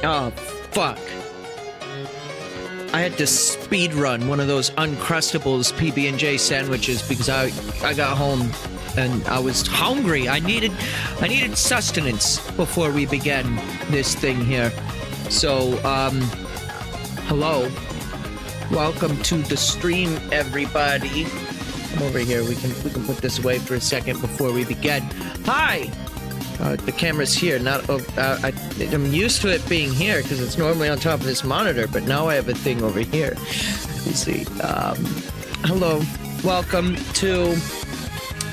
Oh, fuck. I had to speed run one of those Uncrustables PB&J sandwiches because I got home and I was hungry. I needed sustenance before we began this thing here. So, hello. Welcome to the stream, everybody. Come over here. We can put this away for a second before we begin. Hi. The camera's here. I'm used to it being here because it's normally on top of this monitor, but now I have a thing over here. Let's see. Hello. Welcome to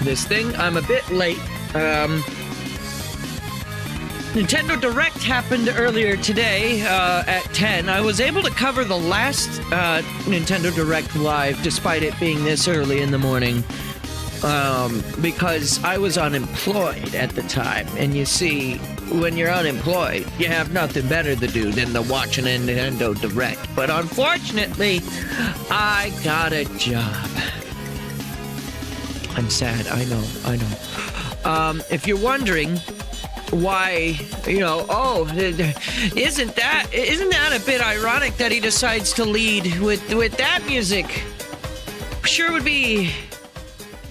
this thing. I'm a bit late. Nintendo Direct happened earlier today at 10. I was able to cover the last Nintendo Direct live despite it being this early in the morning because I was unemployed at the time. And you see, when you're unemployed, you have nothing better to do than to watch an Nintendo Direct. But unfortunately, I got a job. I'm sad. I know. If you're wondering why, isn't that a bit ironic that he decides to lead with that music? Sure would be.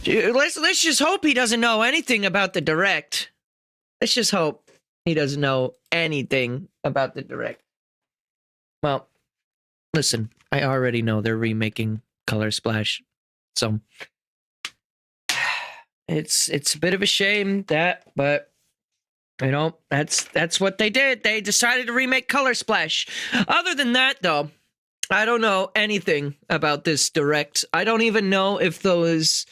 Let's just hope he doesn't know anything about the Direct. Let's just hope he doesn't know anything about the Direct. Well, listen, I already know they're remaking Color Splash, so it's a bit of a shame but that's what they did. They decided to remake Color Splash. Other than that, though, I don't know anything about this Direct. I don't even know if those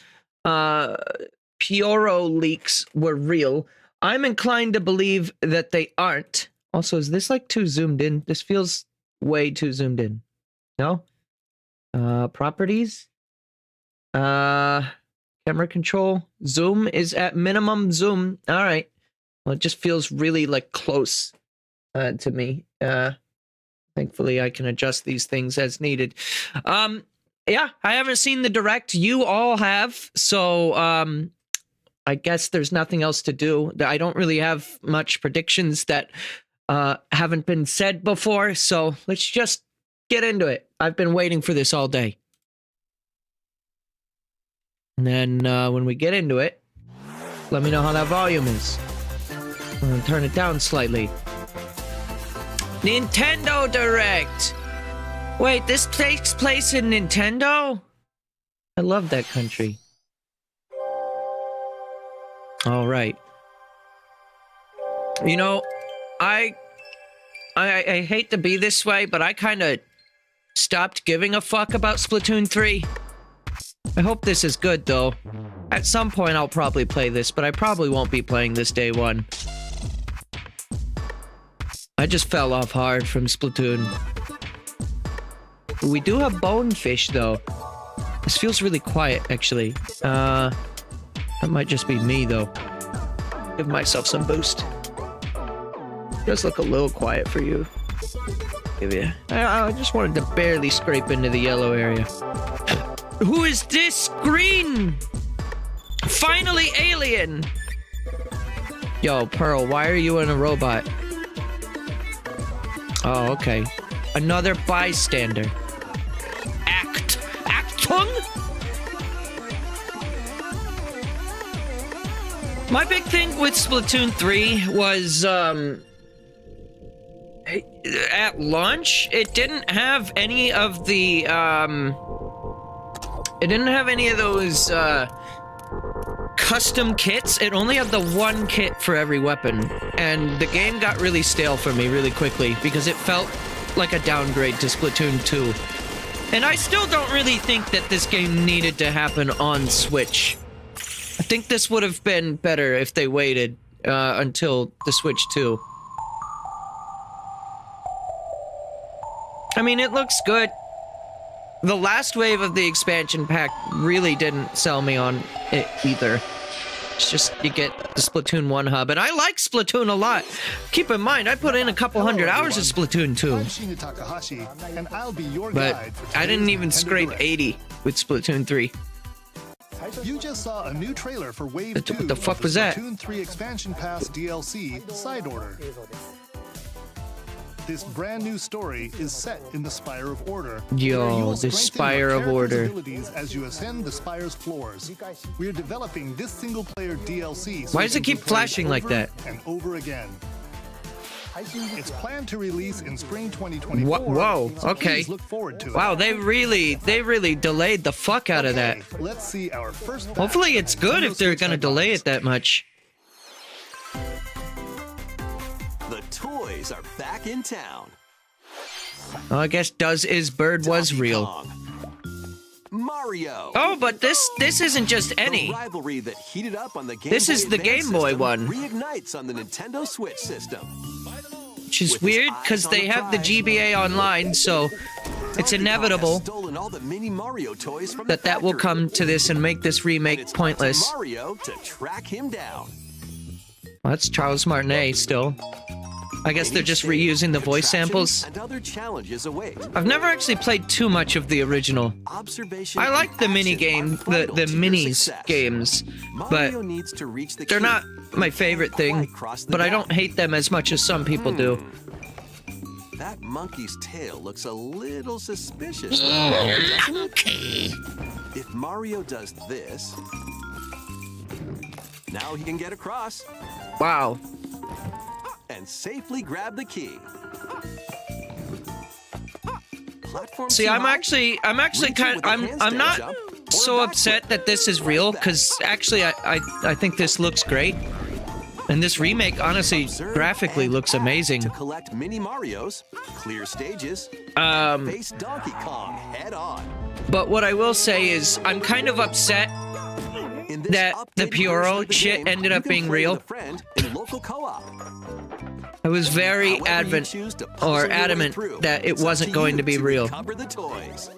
Pioro leaks were real. I'm inclined to believe that they aren't. Also, is this like too zoomed in? This feels way too zoomed in. No? Properties? Camera control. Zoom is at minimum zoom. All right. Well, it just feels really like close to me. Thankfully, I can adjust these things as needed. Yeah, I haven't seen the Direct. You all have, so I guess there's nothing else to do. I don't really have much predictions that haven't been said before, so let's just get into it. I've been waiting for this all day. And then when we get into it, let me know how that volume is. I'm gonna turn it down slightly. Nintendo Direct! Wait, this takes place in Nintendo? I love that country. Alright. You know, I hate to be this way, but I kind of stopped giving a fuck about Splatoon 3. I hope this is good, though. At some point, I'll probably play this, but I probably won't be playing this day one. I just fell off hard from Splatoon. We do have Bonefish, though. This feels really quiet, actually. That might just be me, though. Give myself some boost. It does look a little quiet for you. Give you. I just wanted to barely scrape into the yellow area. Who is this green? Finally, alien! Yo, Pearl, why are you in a robot? Oh, okay. Another bystander. Actung? My big thing with Splatoon 3 was, at launch, it didn't have any of the, it didn't have any of those, custom kits. It only had the one kit for every weapon. And the game got really stale for me really quickly because it felt like a downgrade to Splatoon 2. And I still don't really think that this game needed to happen on Switch. I think this would have been better if they waited until the Switch 2. I mean, it looks good. The last wave of the expansion pack really didn't sell me on it either. It's just, you get the Splatoon 1 hub, and I like Splatoon a lot. Keep in mind, I put in a couple hundred hours of Splatoon 2. But I didn't even scrape 80 with Splatoon 3. You just saw a new trailer for Wave 2 what the fuck was that? Splatoon 3 Expansion Pass DLC Side Order. This brand new story is set in the Spire of Order. Yo, where you will the strengthen Spire your of character's Order. abilities as you ascend the Spire's floors. We are developing this single-player DLC. So Why you does it can keep play flashing like over that? And over again. It's planned to release in spring 2024. Whoa, so okay. please look forward to it. Wow, they really delayed the fuck out of that. Okay, let's see our first batch Hopefully of it's good if Nintendo they're Switch gonna delay it that much. The toys are back in town. Well, I guess Is Bird was Donkey real. Kong, Mario. Oh, but this isn't just any. The rivalry that heated up on the Game This Boy is the Advance Game Boy system one. Reignites on the Nintendo Switch system. Which is With his weird eyes because on they the have the prize. GBA online, so it's Donkey Kong inevitable has stolen all the mini Mario toys from that the that will factory. come to this and make this And remake it's up to pointless. Mario to track him down. Well, that's Charles Martinet still. I guess they're just reusing the voice samples. And other challenges await. I've never actually played too much of the original. Observation I like and the mini action game, are the vital to your minis success. games, but Mario needs to reach the they're key. not my favorite thing. But I don't hate them as much as some people do. That monkey's tail looks a little suspicious, doesn't it? If Mario does this, now he can get across Wow. and safely grab the key. Platform See, too I'm high? actually Reach it kind with a I'm handstand not jump or so a upset backflip. that this is real because actually I think this looks great. And this remake honestly Observe graphically and looks act amazing. To collect mini Marios, clear stages, face Donkey Kong head on. But what I will say is I'm kind of upset In this that the updated Puro version of the shit game, ended you up can being play real. with a friend in local co-op. I was very However you adamant choose to puzzle or your way adamant through, that it it's up wasn't to going you to be real. recover the toys.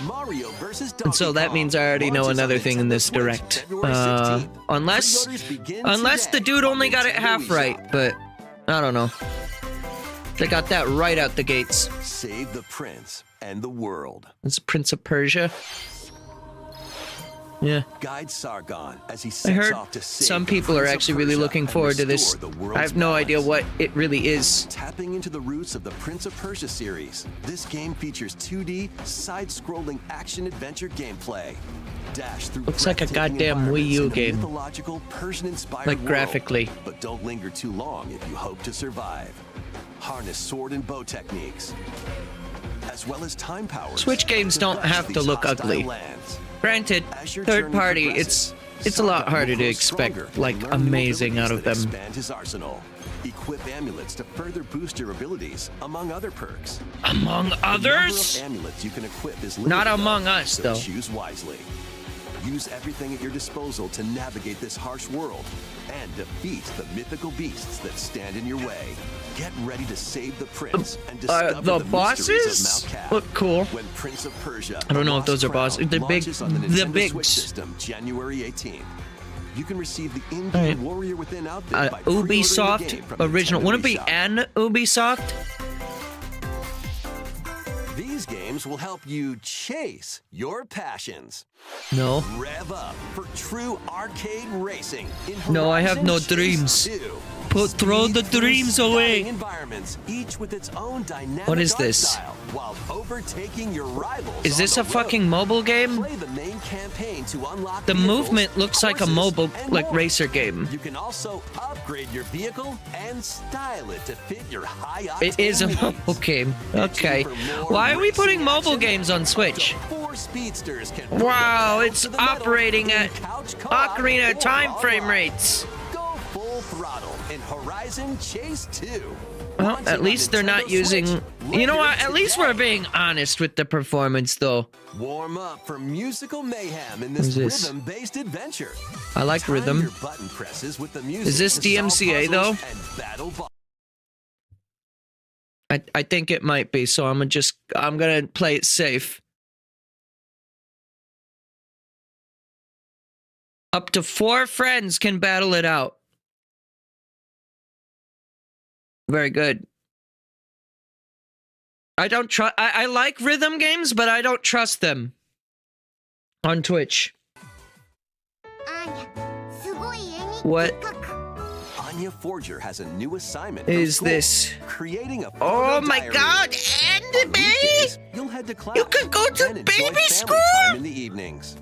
Mario versus Donkey And so that Kong means I already know launches on another thing in Nintendo this Switch direct. February 16th. Unless Pre-orders begin the today dude on only got it Nintendo half eShop. right, but I don't know. They got that right out the gates. Save the prince and the world. It's Prince of Persia. Yeah. Guide Sargon as he I sets heard off to save some the people are Prince of actually really Persia looking and forward to this. restore the world's I have no idea balance. what it really is. Tapping into the roots of the Prince of Persia series, this game features 2D, side-scrolling action-adventure gameplay. Dash through Looks like a breathtaking goddamn Wii U environments in a game. mythological, Persian-inspired Like world. graphically. But don't linger too long if you hope to survive. Harness sword and bow techniques, as well as time powers. Switch games don't Crush have to these look hostile ugly. lands. Granted, As your third journey party, progresses, it's a lot Saga harder will to grow expect stronger like and learn new amazing out of abilities them. that expand his arsenal. Equip amulets to further boost your abilities, among other perks. Among The number others? of amulets you can equip is Not limited, among us, so though. choose wisely. Use everything at your disposal to navigate this harsh world and defeat the mythical beasts that stand in your way. Get ready to save the prince and discover The the bosses mysteries of Mount Cap. look cool. When Prince of Persia, I don't know if Lost those are Crown bosses. They're big- launches on the the Nintendo bigs. Switch system January 18th. You can receive the in-game Alright. Warrior Within outfit by pre-ordering the game Ubisoft from original. Nintendo Wouldn't it be eShop. an Ubisoft? These games will help you chase your passions. No. Rev up for true arcade racing in No, I have Horizon no Chase dreams. 2. Throw the Speed through dreams away. stunning environments, each with its own dynamic What is art this? style, while overtaking your rivals. Is on this the a fucking road. mobile game? Play the main campaign to unlock The vehicles, movement looks like a courses, mobile, and like more. racer game. You can also upgrade your vehicle and style it to fit your high octane It is a needs. mobile game. Okay. For more Why are we racing putting mobile action, games on up to Switch? 4 speedsters can Wow, put the it's pedal to the metal operating in at couch co-op Ocarina or time frame online. rates. Go full throttle in Horizon Chase 2. Well, Launching at on least they're not Nintendo using... Switch You know later what? At least we're today. being honest with the performance, though. Warm up for musical mayhem in What is this this? rhythm-based adventure. I like Time rhythm. your button presses with the music Is this to solve DMCA, puzzles though? and battle I think it might be, so I'm gonna play it safe. Up to 4 friends can battle it out. Very good. I don't trust. I like rhythm games, but I don't trust them on Twitch. What? Anya Forger has a new assignment. Is this? Creating a Oh my diary. God! On Anime! weekdays, you'll head to class. You could go to and enjoy baby family school? time in the evenings.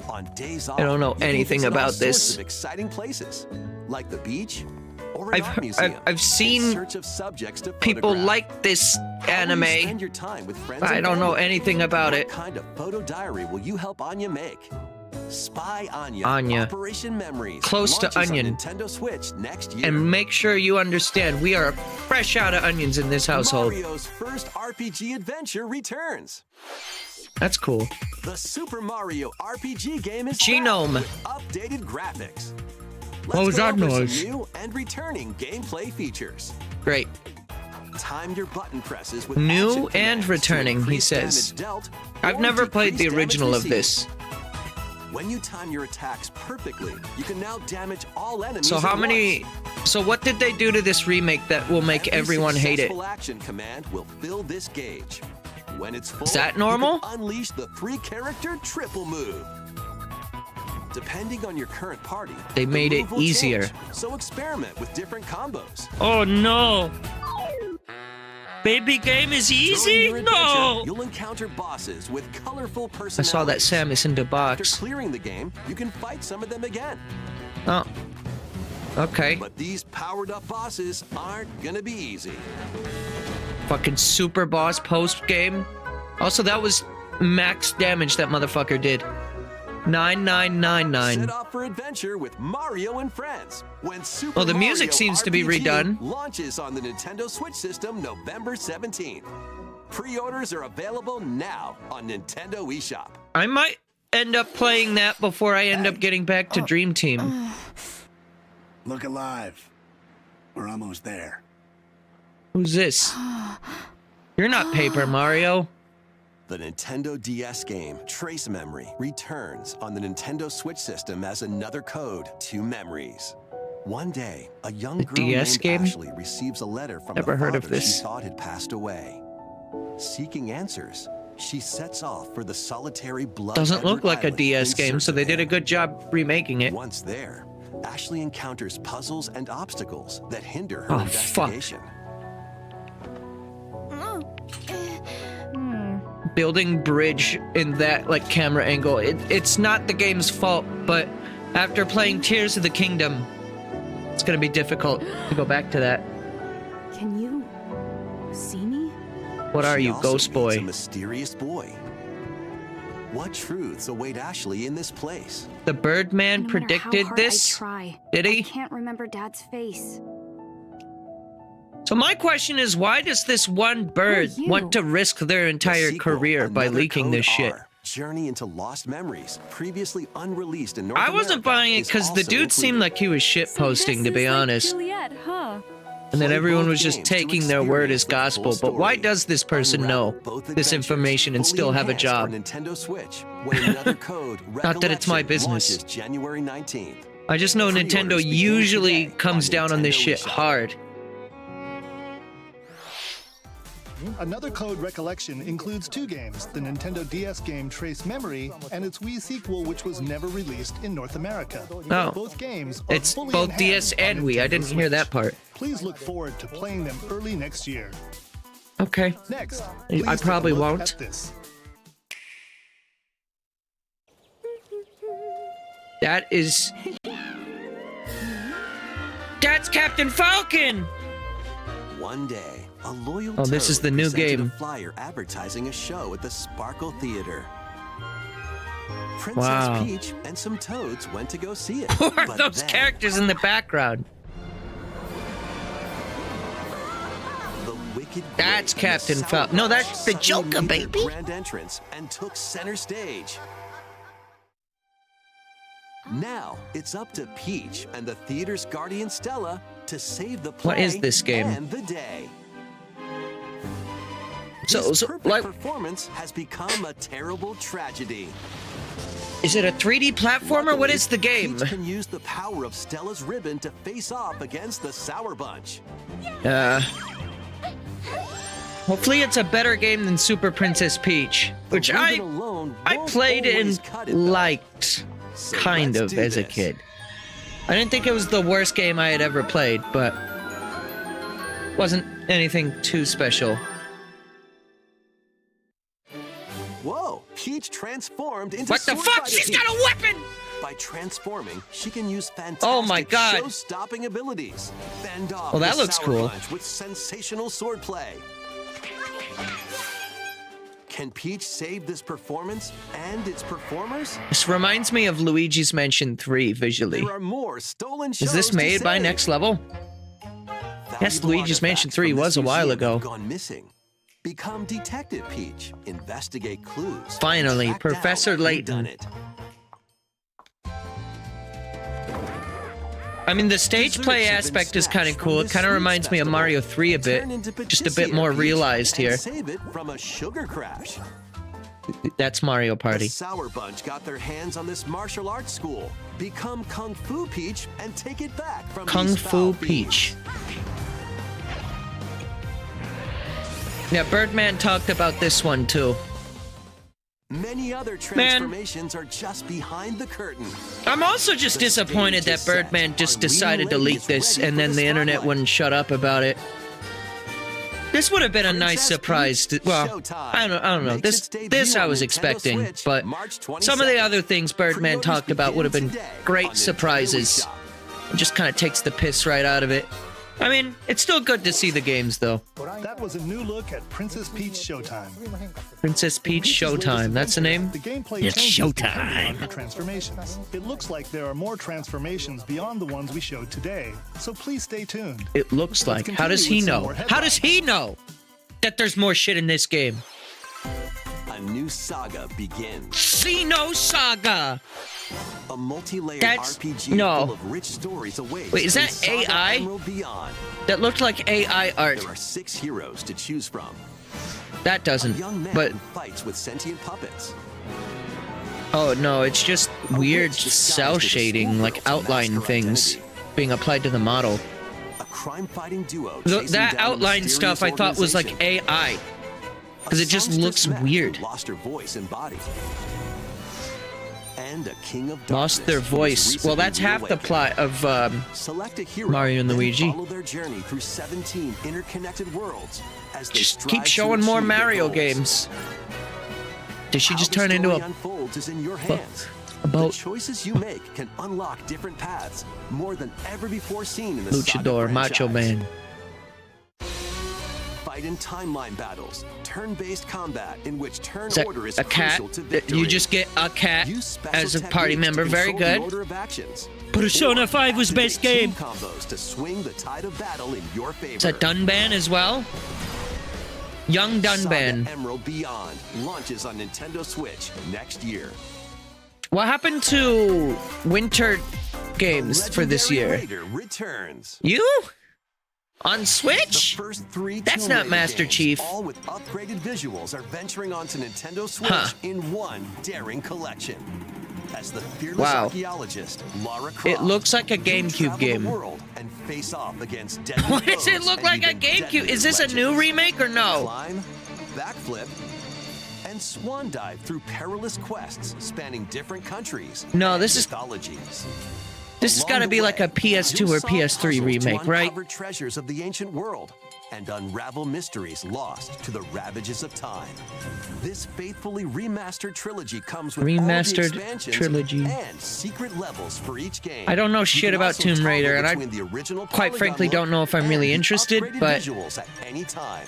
On days off, I don't know you can anything visit all about sorts this. Of exciting places, like the beach or an art I've museum. I've in seen search of subjects to people photograph. like this How will you anime. spend your time with friends I and don't know family? anything about What it. kind of photo diary will you help Anya make? SPYxANYA. Anya. Operation Memories. Close to launches on Onion. Nintendo Switch next year. And make sure you understand, we are fresh out of onions in this household. Mario's first RPG adventure returns. That's cool. The Super Mario RPG game is Genome. back with updated graphics. What was Let's that go over noise? some new and returning gameplay features. Great. Time your button presses with New action and commands to returning, he increase says. damage dealt I've or never played the decrease original damage of this. received. When you time your attacks perfectly, you can now damage all enemies. So how at many... once. So what did they do to this remake that will make Every everyone hate it? successful action command will fill this gauge. When it's full, Is that you normal? can unleash the 3-character triple move. Depending on your current party, They the made it move will easier. change, so experiment with different combos. Oh no! Baby game is During easy? your adventure, No! You'll encounter bosses with colorful I personalities. saw that Samus in the After box. clearing the game, you can fight some of them again. Oh. Okay. But these powered-up bosses aren't gonna be easy. Fucking super boss post game. Also, that was max damage that motherfucker did. 9999. Set off for adventure with Mario and friends when Super Oh, the music Mario seems to be RPG redone. launches on the Nintendo Switch system November 17th. Pre-orders are available now on Nintendo eShop. I might end up playing that before I end up getting back to Dream Team. Look alive. We're almost there. Who's this? You're not Paper Mario. The Nintendo DS game Trace Memory returns on the Nintendo Switch system as another code to memories. One day, a young The girl DS named game? Ashley receives a letter from Never the heard of father this. she thought had passed away. Seeking answers, she sets off for the solitary blood. Doesn't look like a Island DS in game, search so of they did a him. good job remaking it. Once there, Ashley encounters puzzles and obstacles that hinder her Oh, fuck. investigation. Building bridge in that like camera angle. It's not the game's fault, but after playing Tears of the Kingdom, it's gonna be difficult to go back to that. Can you see me? What are She you, also Ghost meets Boy? A mysterious boy. What truths await Ashley in this place? The Birdman No matter predicted how hard this? I try, Did I he? can't remember Dad's face. So my question is, why does this one bird you? want to risk their The entire sequel, career by Another leaking Code this shit? R, Journey into Lost Memories, previously unreleased in North I wasn't America, buying it is because the also dude seemed included. like he was shit posting, to be honest. Juliet, huh? And then Play everyone both was just games to taking their word as experience the full gospel. But why story. does this person know Unravel both this adventures, information and fully still have a enhanced for job? Nintendo Switch, when Another Code Not that it's my Recollection business. launches January 19th. I just know Pre-orders Nintendo begin usually today comes on down on this Nintendo shit eShop. hard. Another Code Recollection includes two games, the Nintendo DS game Trace Memory and its Wii sequel which was never released in North America. Oh. Both games are It's fully both DS enhanced on and Wii. I Nintendo didn't hear Switch. that part. Please look forward to playing them early next year. Okay. Next, I please take a probably look won't. at this. That is... That's Captain Falcon! One day, a loyal Oh, this is toad the new presented game. a flyer advertising a show at the Sparkle Theater. Princess Wow. Peach and some toads went to go see it. Who are but those then characters in the background? the wicked That's Grape and the Captain Sour Falcon. No, Bunch that's the suddenly Joker, made their baby. Grand entrance and took center stage. Now it's up to Peach and the theater's guardian Stella to save the play What is this game? and the day. So, This so perfect like, performance has become a terrible tragedy. is it a 3D platformer? What Luckily, is the game? Peach can use the power of Stella's ribbon to face off against the Sour Bunch. Hopefully it's a better game than Super Princess Peach, The which ribbon I alone I won't played always and cut it, though. liked, So kind let's of, do as a this. kid. I didn't think it was the worst game I had ever played, but wasn't anything too special. Whoa, Peach transformed into What the fuck? Sword She's Fighter got a weapon! By transforming, she can use fantastic Oh my God. show-stopping abilities. Fend off Well, that the looks Sour cool. Punch with sensational swordplay. Can Peach save this performance and its performers? This reminds me of Luigi's Mansion 3 visually. There are more stolen Is shows this to made by save. Next Level? Yes, Valuable Luigi's Mansion artifacts 3 from this was a while museum ago. have gone missing. Become Detective Peach. Investigate clues. Finally, Track down Professor who Layton. done it. I mean, the stage Desserts play have been aspect is snatched kind of from cool. It this kind of sweets reminds me of festival. Mario 3 a bit. Turn into Just a bit Patissier more Peach realized and here. Save it from a sugar crash. That's Mario The Party. Sour Bunch got their hands on this martial arts school. Become Kung Fu Peach and take it back from Kung these Fu foul Peach. fiends. Yeah, Birdman talked about this one too. Many other transformations are just behind the curtain. I'm also just The disappointed stage that is set. Birdman just Our decided to leading lady leak is this ready and for then the the internet spotlight. wouldn't shut up about it. This would have been a nice Princess surprise. Peach Well, Showtime I don't know. makes This its debut this I on was Nintendo expecting, Switch, but March some of the 22nd. other things Birdman Pre-orders talked about would have been begin today on great Nintendo surprises. eShop. It just kind of takes the piss right out of it. I mean, it's still good to see the games though. That was a new look at Princess Peach Showtime. Princess Peach Peach's latest Showtime. That's the adventure, name. The gameplay It's changes depending Showtime. on her transformations. It looks like there are more transformations beyond the ones we showed today, so please stay tuned. It looks like. How does continue he with some know? more How does he know that there's more shit in this game? A new saga begins. Xeno Saga. A multi-layered That's- RPG no. full of rich stories awaits. Wait, is in that Saga AI? Emerald Beyond. That looked like AI art. There are 6 heroes to choose from. That A doesn't. young man But fights with sentient puppets. oh no, it's just A weird witch disguised cell as a shading, like schoolgirl to outline mask her things identity. being applied to the model. A crime-fighting duo. Th- chasing that down a outline mysterious stuff I thought was like organization. AI. A 'cause it just songstress looks mech weird. who lost her voice and body. And a king of Lost their darkness who was voice. Well, recently that's half the reawakened. plot of Select a hero Mario and then Luigi. Follow their journey through 17 interconnected worlds as they just strive keep to showing more achieve their Mario goals. games. Did she How just the turn into story a unfolds is in your hands. The about choices you make can unlock different paths, more than ever before seen in the Saga luchador, macho franchise. man? Fight in timeline battles, turn-based combat in which turn Is that order is a cat? crucial to victory. You just get a cat Use special as a party techniques to member. Very control the good. order of actions. Persona Or 5 was activate best game. team combos to swing the tide of battle in your favor. Is that Dunban as well? Young Dunban. Saga Emerald Beyond launches on Nintendo Switch next year. What happened to winter games for this Legendary year? Raider returns. You? On The Switch? first 3 That's Tomb not Raider Master games, Chief. all with upgraded visuals, are venturing onto Nintendo Switch Huh. in one daring collection. As the fearless Wow. archaeologist, Lara Croft, It looks like a you'll GameCube travel the game. world and face off against deadly Why does it foes look and like a even GameCube? deadlier Is this a new legends. remake or no? Climb, backflip, and swan dive through perilous quests spanning different countries. No, and this is- mythologies. This has Along got to the be like way, a PS2 you'll or solve PS3 puzzles remake, to right? uncover treasures of the ancient world and unravel mysteries lost to the ravages of time. This faithfully remastered trilogy comes with all the Remastered expansions trilogy. and secret levels for each game. I don't know You shit can about also Tomb Raider, toggle and I between the original quite polygon frankly look don't know if I'm and really the interested, upgraded but- visuals at any time.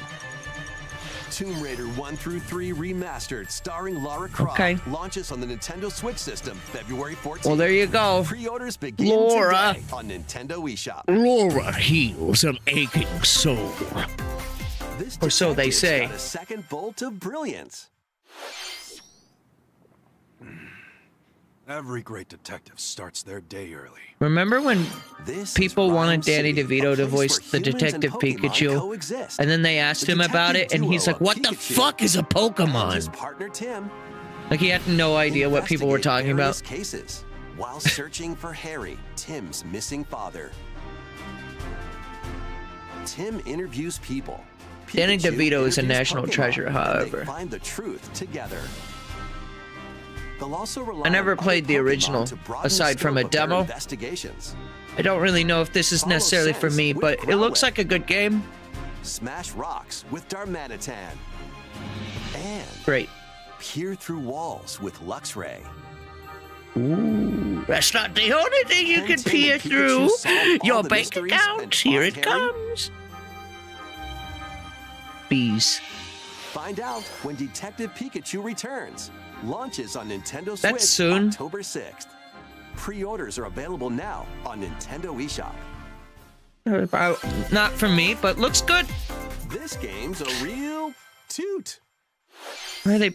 Tomb Raider 1 through 3 Remastered, starring Lara Croft, Okay. launches on the Nintendo Switch system February 14th. Well, there you go. Pre-orders begin Laura. today on Nintendo eShop. Laura heals an aching soul. This Or so they detective's say. got a second bolt of brilliance. Every great detective starts their day early. Remember when This is people Rhyme wanted Danny City, DeVito a to place voice where the humans and Detective Pokemon Pikachu? coexist. And then they asked The him about it, detective and he's duo like, what the Pikachu fuck is a and his Pokemon? partner Tim Like, he had no idea what people were investigate talking various about. cases while searching for Harry, Tim's missing father. Tim interviews people. Danny Pikachu DeVito is a interviews national Pokemon, treasure, and they however. find the truth together. They'll also rely I never on other played the Pokemon original, to broaden the aside from a scope of their demo. investigations. I don't really know if this is Follow necessarily for Sense me, with but it looks Growlithe. like a good game. Smash rocks with Darmanitan. And Great. peer through walls with Luxray. Ooh, that's not the only thing you can Tintin peer and Pikachu through. solve all Your the bank mysteries account, and here are it caring? comes. Bees. Find out when Detective Pikachu returns. Launches on Nintendo Switch That's soon. October 6th. Pre-orders are available now on Nintendo eShop. Not for me, but looks good. This game's a real toot. Where are they?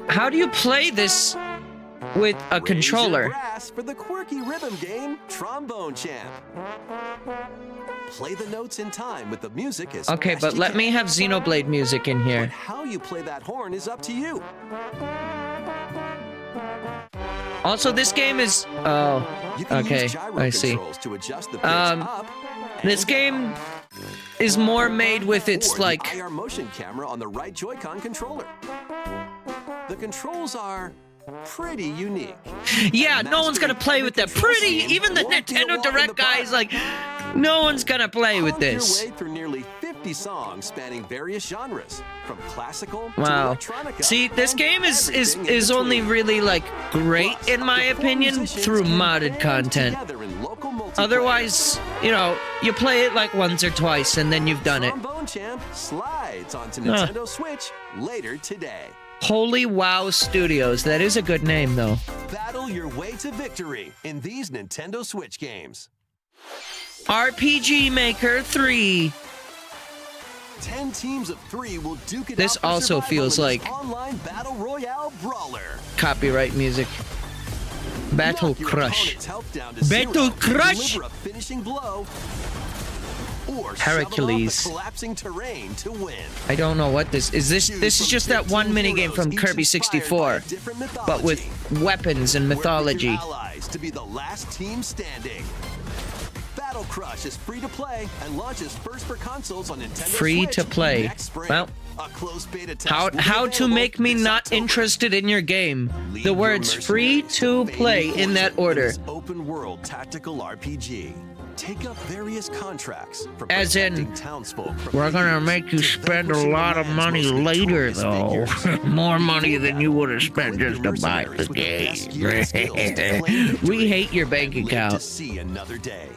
How do you play this with a Raise your controller? brass for the quirky rhythm game Trombone Champ. Play the notes in time with the music as Okay, best but you let can. me have Xenoblade music in But here. how you play that horn is up to you. Also, this game is... Oh, You can okay, use gyro I see. controls to adjust the pitch up This and game down. is more made with its, Or the like... IR motion camera on the right Joy-Con controller. The controls are pretty unique. Yeah, no one's gonna play with that. Pretty, even the Nintendo Direct guys, like, no one's gonna play with Hum this. your way through nearly 50 songs spanning various genres, from classical to Wow. electronica. See, this and game is everything in only between. really, like, great, Plus, in my the four opinion, musicians through can modded band content. together in local multiplayer. Otherwise, you know, you play it like once or twice and then you've done it. Trombone Champ slides onto Huh. Nintendo Switch later today. Holy Wow Studios. That is a good name, though. Battle your way to victory in these Nintendo Switch games. RPG Maker 3. 10 teams of 3 will duke it This out for also survival feels in like- this online battle royale brawler. Copyright music. Battle Knock your Crush. opponent's health down to Battle 0 and Crush! deliver a finishing blow. Or Hercules. shove it off the collapsing terrain to win. I don't know what this is. This is Choose just from that one 15 minigame from heroes, each Kirby inspired 64, by a different but with mythology. weapons and Work with mythology. your allies to be the last team standing. Battle Crush is free to play and launches first for consoles on Nintendo Free Switch to play. next spring. Well, a closed beta test How will be to available make me this not October. interested in your game? Lead The your words free mercenaries to fame play and in that fortune order. this open world tactical RPG. Take up various contracts for As in, protecting townsfolk from we're gonna thieves make you to spend a vanquishing lot the of land's money most later, victorious though. figures. More money Before than that, you would have spent equip just your to buy the mercenaries with the best gear and skills to game. claim victory We hate your bank and live to account. see another day.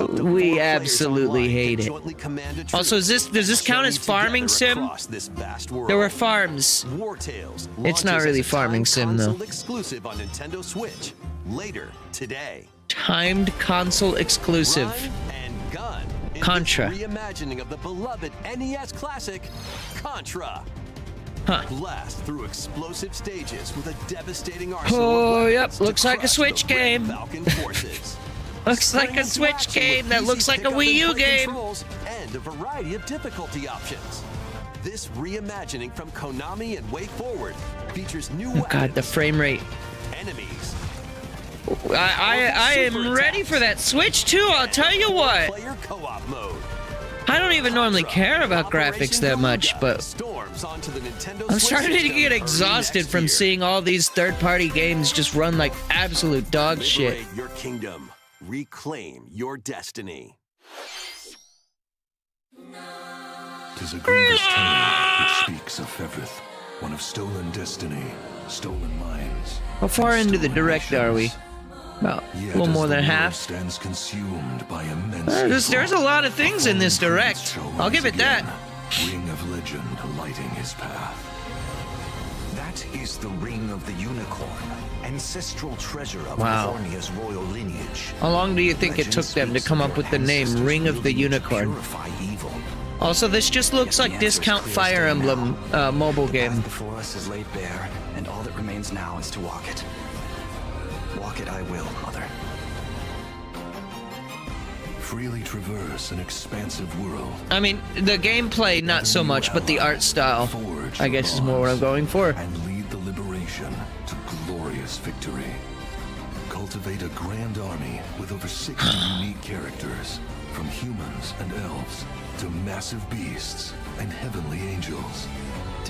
Up to 4 We players absolutely online hate can it. jointly command a Also, troop does this and count journey as farming together sim? across this vast world. There were farms. Wartales It's not launches really as a farming timed sim, though. console exclusive on Nintendo Switch later today. Timed console exclusive. Run and gun in Contra. this reimagining of the beloved NES classic Contra. Huh. Blast through explosive stages with a devastating arsenal Oh, of yep, weapons to looks like a crush Switch the Red game. Falcon forces. Looks like Spring a into Switch action game with that easy looks like a pickup Wii and U play game. controls and a variety of difficulty options. This reimagining from Konami and Way Forward features new Oh God, the weapons, frame rate. enemies, I am ready for that Switch too, I'll tell you what. player co-op mode. I don't even normally care about graphics that much, but Storms onto the Nintendo I'm Switch starting to system get early exhausted next from year. seeing all these third-party games just run like absolute dog shit. Liberate your kingdom. Reclaim your destiny. 'Tis a grievous tale which speaks of Fevrith, one of stolen destiny, stolen minds. How far and into the stolen direct are we? wishes. About a Yet little as more the than world half. stands consumed by immense There's a evil, lot of things in this fallen direct. prince shall I'll give rise it that. again, Ring of legend lighting his path. That is the Ring of the Unicorn, ancestral treasure of Wow. California's royal lineage. How long do you think it took Legend them to speaks come of up your with the name ancestors Ring of the wielding it to Unicorn? purify evil. Also, this just looks Yet like the answer is Discount clear as Fire day Emblem now. mobile The game. path before us is laid bare, and all that remains now is to walk it. Walk it I will, Mother. Freely traverse an expansive world. I mean, the gameplay not so much, but the art style, Forge I guess, is more what I'm going for. and lead the liberation to glorious victory. Cultivate a grand army with over 60 unique characters, from humans and elves to massive beasts and heavenly angels.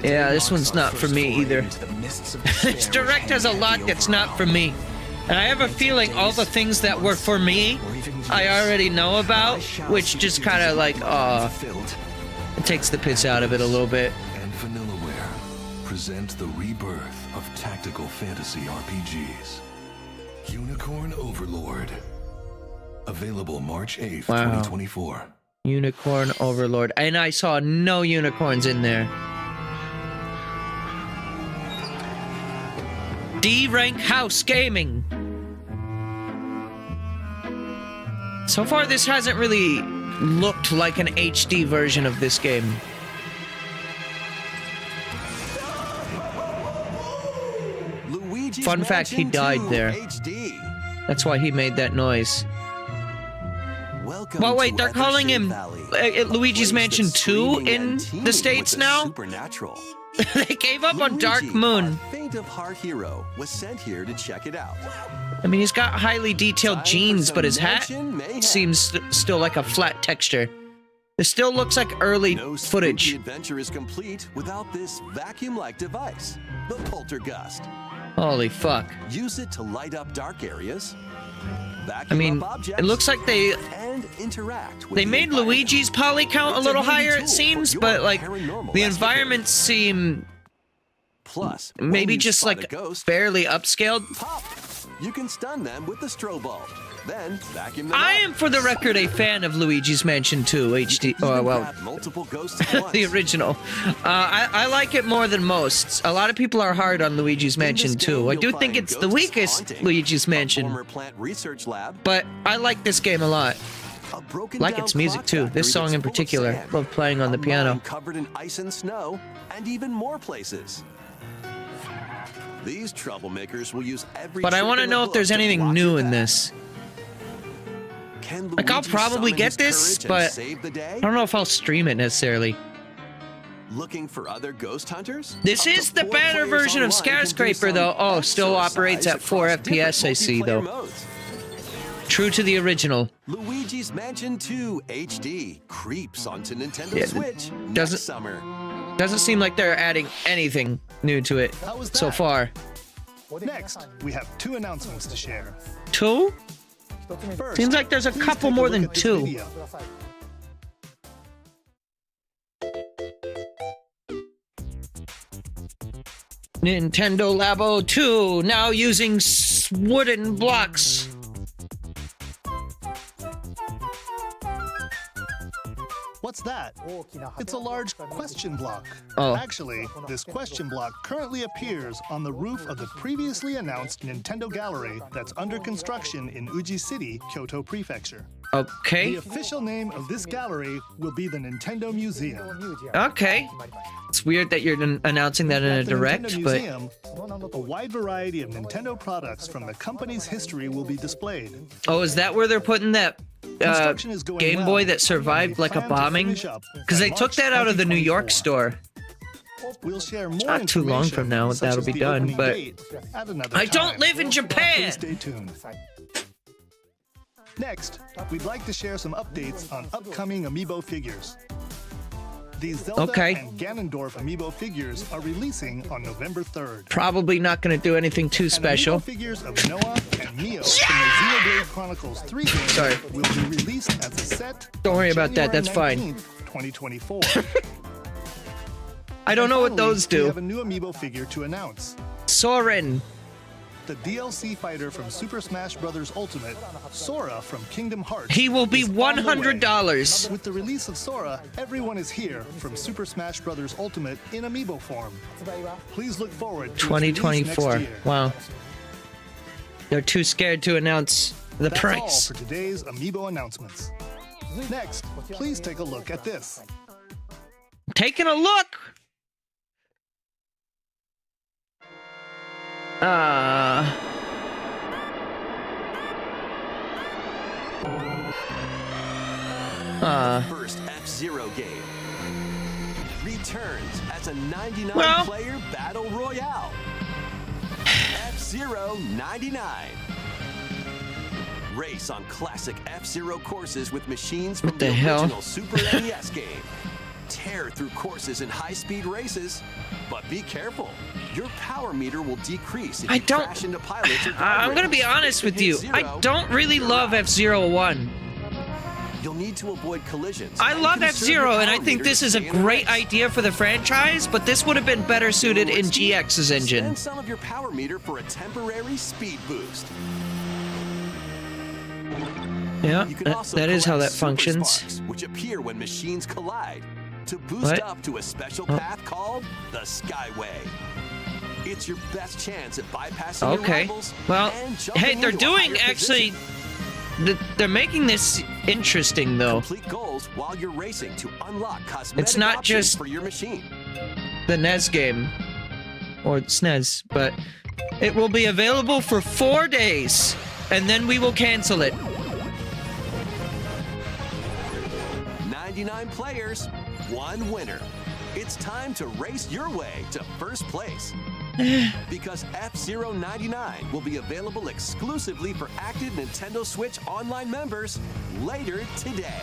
Yeah, this one's not for me either. This direct has a lot that's not for me. And I have a feeling all the things that were for me, I already know about, which just kind of like, it takes the piss out of it a little bit. And VanillaWare present the rebirth of tactical fantasy RPGs. Unicorn Overlord. Available March 8th, Wow. 2024. Unicorn Overlord. And I saw no unicorns in there. D-Rank House Gaming. So far, this hasn't really looked like an HD version of this game. Luigi's Fun fact, he Mansion died 2 there. HD. That's why he made that noise. Welcome Well, wait, to they're calling him Evershade Valley, Luigi's a place Mansion that's 2 screaming in and the teeming States with the now? Supernatural. They gave up on Dark Luigi, Moon. our faint of heart hero, was sent here to check it out. I mean, he's got highly detailed Time for jeans, some but his hat mansion mayhem. seems still like a flat texture. It still looks like early No spooky footage. adventure is complete without this vacuum-like device, the Poltergust. Holy fuck. Use it to light up dark areas, I vacuum mean, up objects, it looks like they and interact with they the made environment. Luigi's poly count a It's little handy higher, tool it for seems, your but like paranormal the escapades. environments seem Plus, maybe when you just spot like a ghost, barely upscaled. pop. You can stun them with the strobe bulb, then vacuum them I up. am, for the record, a fan of Luigi's Mansion 2 HD. Oh, Even well, grab multiple ghosts at once. the original. I like it more than most. A lot of people are hard on Luigi's In this Mansion game, 2. I you'll do think find it's the ghosts weakest haunting, Luigi's a Mansion, former plant research lab, but I like this game a lot. a broken Like down its music clock too. This factory song that's in full of particular. sand, Love playing on the a piano. mine covered in ice and snow, and even more places. These troublemakers will use every But I trick want to in the know if book there's to anything block new your in path. this. Can Like, I'll Luigi probably summon get his this, courage and but save the day? I don't know if I'll stream it necessarily. Looking for other ghost hunters? This Up to is the 4 better players version of online can do Skyscraper, some though. Oh, still exercise operates at 4 across FPS, I see, different though. multiplayer modes. True to the original. Luigi's Mansion 2 HD creeps onto Nintendo Yeah, Switch doesn't- next summer. Doesn't seem like they're adding anything new to it How was so that? far. Next, we have 2 announcements to share. 2? First, Seems like there's a please couple take more look than at this 2. video. Nintendo Labo 2, now using wooden blocks. What's that? It's a large question block. Oh. Actually, this question block currently appears on the roof of the previously announced Nintendo Gallery that's under construction in Uji City, Kyoto Prefecture. The Okay. official name of this gallery will be the Nintendo Museum. Okay. It's weird that you're announcing that in a At the direct, Nintendo but Museum, a wide variety of Nintendo products from the company's history will be displayed. oh, is that where they're putting that Construction is going Game well, Boy that and survived they like a plan to bombing? finish up Because they by took March that out of the New York 2024. store. We'll share more not too long from now information, that'll such be as the done, opening but date at another I don't time. live in Japan! Please stay tuned. Next, we'd like to share some updates on upcoming Amiibo figures. These Zelda Okay. and Ganondorf Amiibo figures are releasing on November 3rd. Probably not going to do anything too And special. Amiibo figures of Noah and Mio from the Xenoblade Chronicles 3 game Sorry. will be released as a set. Don't worry on about that, January that's fine. 19th, 2024. I don't know what Finally, those We do. have a new Amiibo figure to announce. Soren. The DLC fighter from Super Smash Bros. Ultimate, Sora from Kingdom Hearts. He will be is on the way. $100. With the release of Sora, everyone is here from Super Smash Bros. Ultimate in Amiibo form. Please look forward to its release 2024. next year. Wow. They're too scared to announce the That's all price. for today's Amiibo announcements. Next, please take a look at this. Taking a look. First F-Zero game returns as a 99 Well. player battle royale. F-Zero 99. Race on classic F-Zero courses with machines from What the the hell? original Super NES game. tear through courses in high-speed races. But be careful. Your power meter will decrease if you crash into pilots or I'm gonna be honest with you. I don't really love F-Zero 1. You'll need to avoid collisions. I love F-Zero, and I think this is a great idea for the franchise, but this would have been better suited in GX's engine. Spend some of your power meter for a temporary speed boost. Yeah, You can also that is how that collect super functions. sparks, which appear when machines collide, to boost up to a special path called the Skyway. It's your best chance at bypassing your Okay. rivals Well, and jumping hey, they're into a doing higher actually... position. They're making this interesting, though. Complete goals while you're racing to unlock cosmetic It's not options just for your machine. the NES game, or SNES, but it will be available for 4 days, and then we will cancel it. 99 players, one winner. It's time to race your way to first place. Because F-Zero 99 will be available exclusively for active Nintendo Switch Online members later today.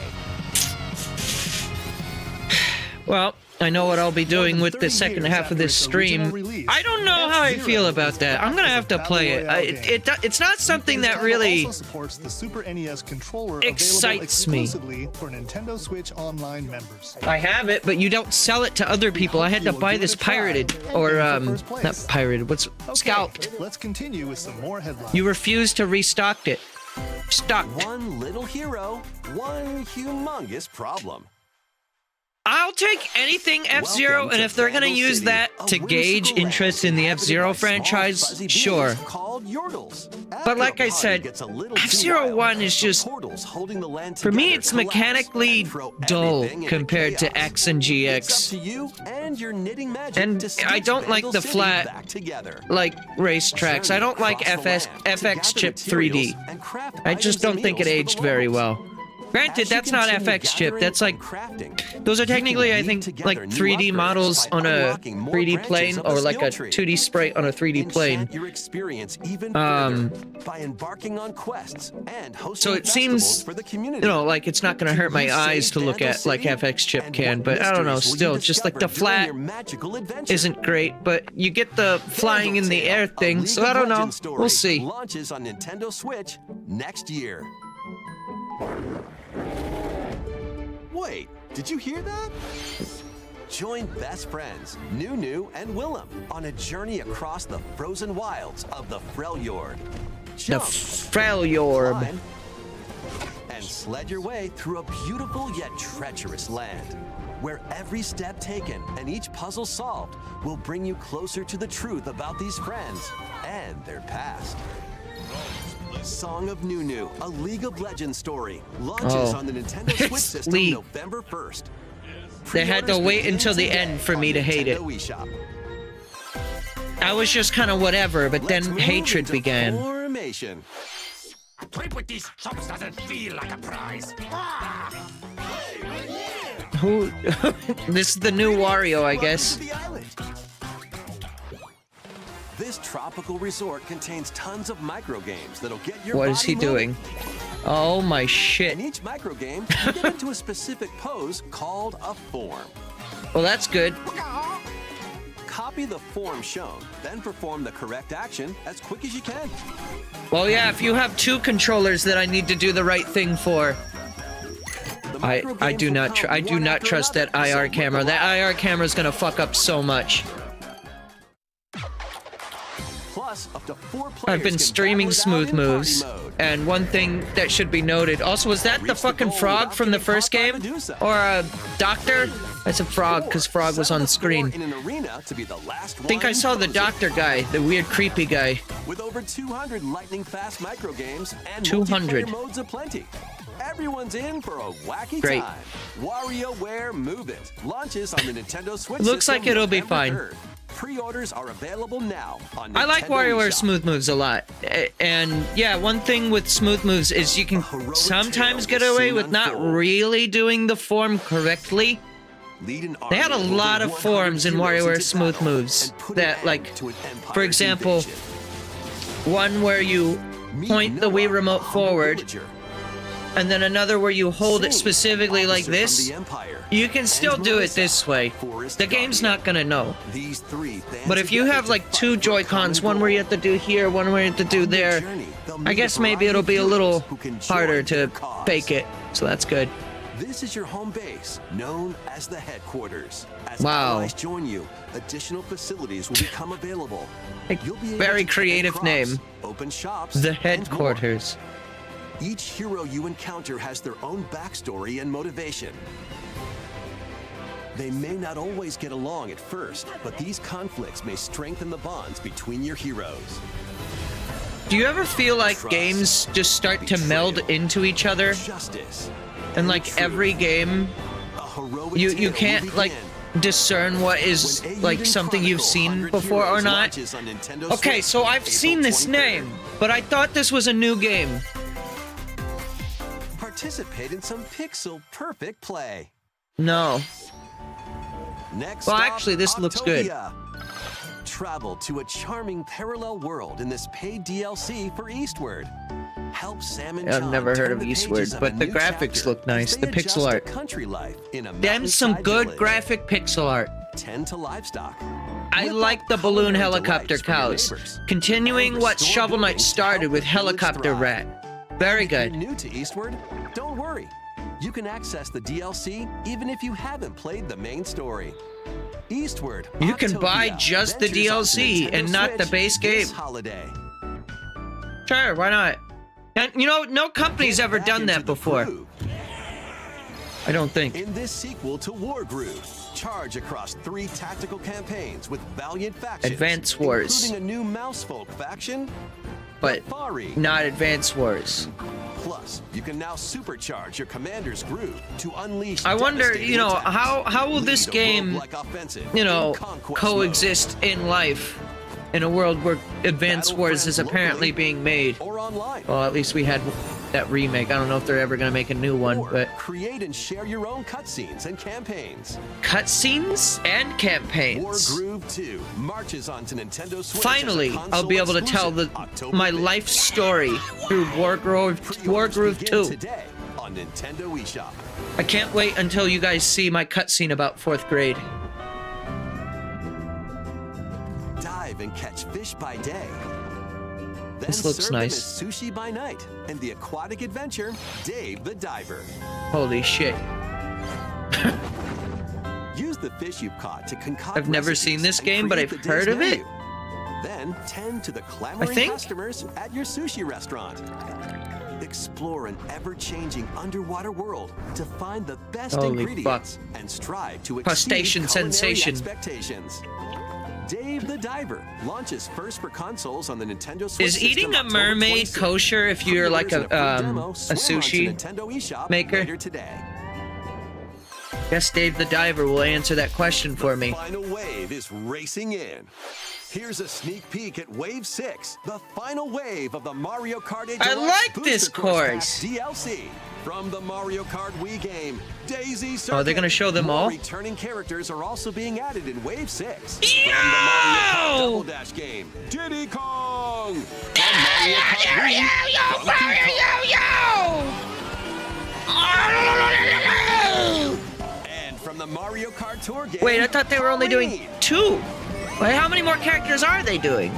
Well, I know what I'll be doing with the second half of this stream. I don't know how I feel about that. I'm gonna have to play it. It's not something that really also supports the Super NES controller excites me. exclusively for Nintendo Switch Online members. I have it, but you don't sell it to other people. I had to buy this pirated, or not pirated. What's scalped? Let's continue with some more headlines. You refused to restock it. Stocked. One little hero, one humongous problem. I'll take anything F-Zero, and if they're gonna use that to gauge interest in the F-Zero franchise, sure. But like I said, F-Zero 1 is just... For me, it's mechanically dull compared to X and GX. And I don't like the flat, like, racetracks. I don't like FX Chip 3D. I just don't think it aged very well. Granted, that's not FX Chip. That's like... Those are technically, I think, like 3D models on a 3D plane, or like a 2D sprite on a 3D plane. So it seems, you know, like it's not going to hurt my eyes to look at like FX Chip can, but I don't know, still, just like the flat isn't great, but you get the flying in the air thing, so I don't know. We'll see. Launches on Nintendo Switch next year. Wait, did you hear that? Join best friends Nunu and Willem on a journey across the frozen wilds of the Freljord. The Freljord. Climb, and sled your way through a beautiful yet treacherous land, where every step taken and each puzzle solved will bring you closer to the truth about these friends and their past. Song of Nunu, a League of Legends story, launches on the Nintendo Switch system November 1st. They had to wait until the end for me to hate it. I was just kind of whatever, but then hatred began. Formation. A trip with these chumps doesn't feel like a prize. Who? This is the new Wario, I guess. This tropical resort contains tons of micro games that'll get your What is he doing? Oh my shit. In each micro game, you get into a specific pose called a form. Well, that's good. Copy the form shown, then perform the correct action as quick as you can. Well, yeah, if you have two controllers that I need to do the right thing for. I do not trust that IR camera. That IR camera is gonna fuck up so much. Plus, up to 4 players I've been streaming Smooth Moves, and one thing that should be noted. Also, was that the fucking frog from the first game? Or a doctor? I said frog, because frog was on the screen. I think I saw the doctor guy, the weird creepy guy. With over 200 lightning-fast micro games and 200 multiplayer modes aplenty. Everyone's in for a wacky Great. time. Wario Ware Move It launches on the Nintendo Switch. Looks like it'll be November fine. 3rd. Pre-orders are available now on I like WarioWare Smooth Moves a lot. And yeah, one thing with Smooth Moves is you can sometimes get away with not really doing the form correctly. They had a lot of forms in WarioWare Smooth Moves that, like, for example, one where you point the Wii Remote forward and then another where you hold it specifically like this, you can still do it this way. The game's not gonna know. But if you have like two Joy-Cons, one where you have to do here, one where you have to do there, I guess maybe it'll be a little harder to fake it. So that's good. This is your home base, known as the headquarters. As Wow. allies join you, additional facilities will become available. You'll be able Very to creative crops, name. open shops, The and more. headquarters. Each hero you encounter has their own backstory and motivation. They may not always get along at first, but these conflicts may strengthen the bonds between your heroes. Do you ever feel like Trust, games just start to meld into each other? Justice. And like every game, A heroic you tale will can't like begin discern what is when like Eiyuden something you've Chronicle seen 100 before or Heroes not. launches on Nintendo Okay, Switch so I've April seen this 23rd. name, but I thought this was a new game. Participate in some pixel perfect play. No. Next Well, stop, actually, this looks good. Octopia. Travel to a charming parallel world in this paid DLC for Eastward. Help Sam and I've John never heard turn of the Eastward, pages of but a the new graphics chapter look nice, as the they pixel adjust to art. country life in a Damn, some mountainside good village. graphic pixel art. Tend to livestock. I Whip like up the balloon culinary helicopter delights for your cows. neighbors. Continuing And what restore Shovel Knight buildings to started help with the village Helicopter thrive. Rat. Very If you're good. new to Eastward? Don't worry. You can access the DLC even if you haven't played the main story. Eastward. You can buy Octopia just the ventures onto DLC and Nintendo not the Switch base this game. holiday. Sure, why not? And you know, no company's ever Get done back that into the before. groove. I don't think. In this sequel to Wargroove, charge across 3 tactical campaigns with valiant factions, Advance Wars. including a new Mousefolk faction, But Fari. not Advance Wars. Plus, you can now supercharge your commander's groove to unleash. I wonder, devastating you know, attacks. how will this Lead a game, roguelike offensive you know, in conquest coexist in life in a world where Advance Battle Wars is friends apparently locally being made? mode or online. Well, at least we had that remake. I don't know if they're ever gonna make a new one, Or but create and share your own cutscenes and campaigns. cutscenes and campaigns. Wargroove 2 marches onto Nintendo Switch. Finally, as a I'll be able to tell console exclusive my October life 5th. story through Pre-orders Wargroove begin 2. today on Nintendo eShop. I can't wait until you guys see my cutscene about 4th grade. Dive and catch fish by day. Then This looks serve nice. them as sushi by night. And the aquatic adventure, Dave the Diver. Holy shit. Use the fish you've caught to concoct I've never recipes seen this and game, but create I've the heard day's of it. menu. Then tend to the clamoring think- customers at your sushi restaurant. Explore an ever-changing underwater world to find the best Holy ingredients and strive to exceed Crustacean culinary sensation. expectations. Dave the Diver launches first for consoles on the Nintendo Switch Is system eating a October mermaid 26th. kosher if you're like Pre-orders and a free demo swim onto sushi Nintendo eShop maker? later today. Guess Dave the Diver will answer that question for me. The final wave is racing in. Here's a sneak peek at Wave 6, the final wave of the Mario Kart 8 I Deluxe like Booster this course. Pack DLC. From the Mario Kart Wii game, Daisy Circuit. Oh, they're gonna show them More all? returning characters are also being added in Wave 6. Yo! From the Mario Kart Double Dash game, Diddy Kong. From Mario Kart Wii, Donkey Kong. And from the Mario Kart Tour game, Wait, I thought they were only doing Pauline. 2. Wait, how many more characters are they doing?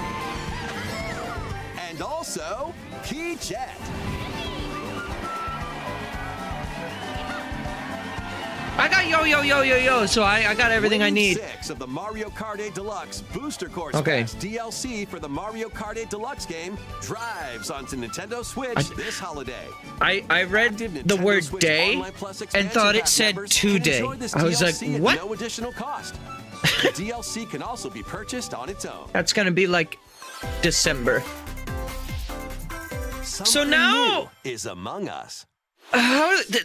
And also, Key Jet. I got yo, so I got everything I Wave need. 6 of the Mario Kart 8 Deluxe Booster Course Okay. Pass DLC for the Mario Kart 8 Deluxe game drives onto Nintendo Switch this holiday. I read Active the Nintendo word Switch day Online Plus and expansion thought it pack said members 2 can day. enjoy this I was like, DLC at what? no additional cost. The DLC can also be purchased on its own. That's gonna be like December. Something now- new is among us.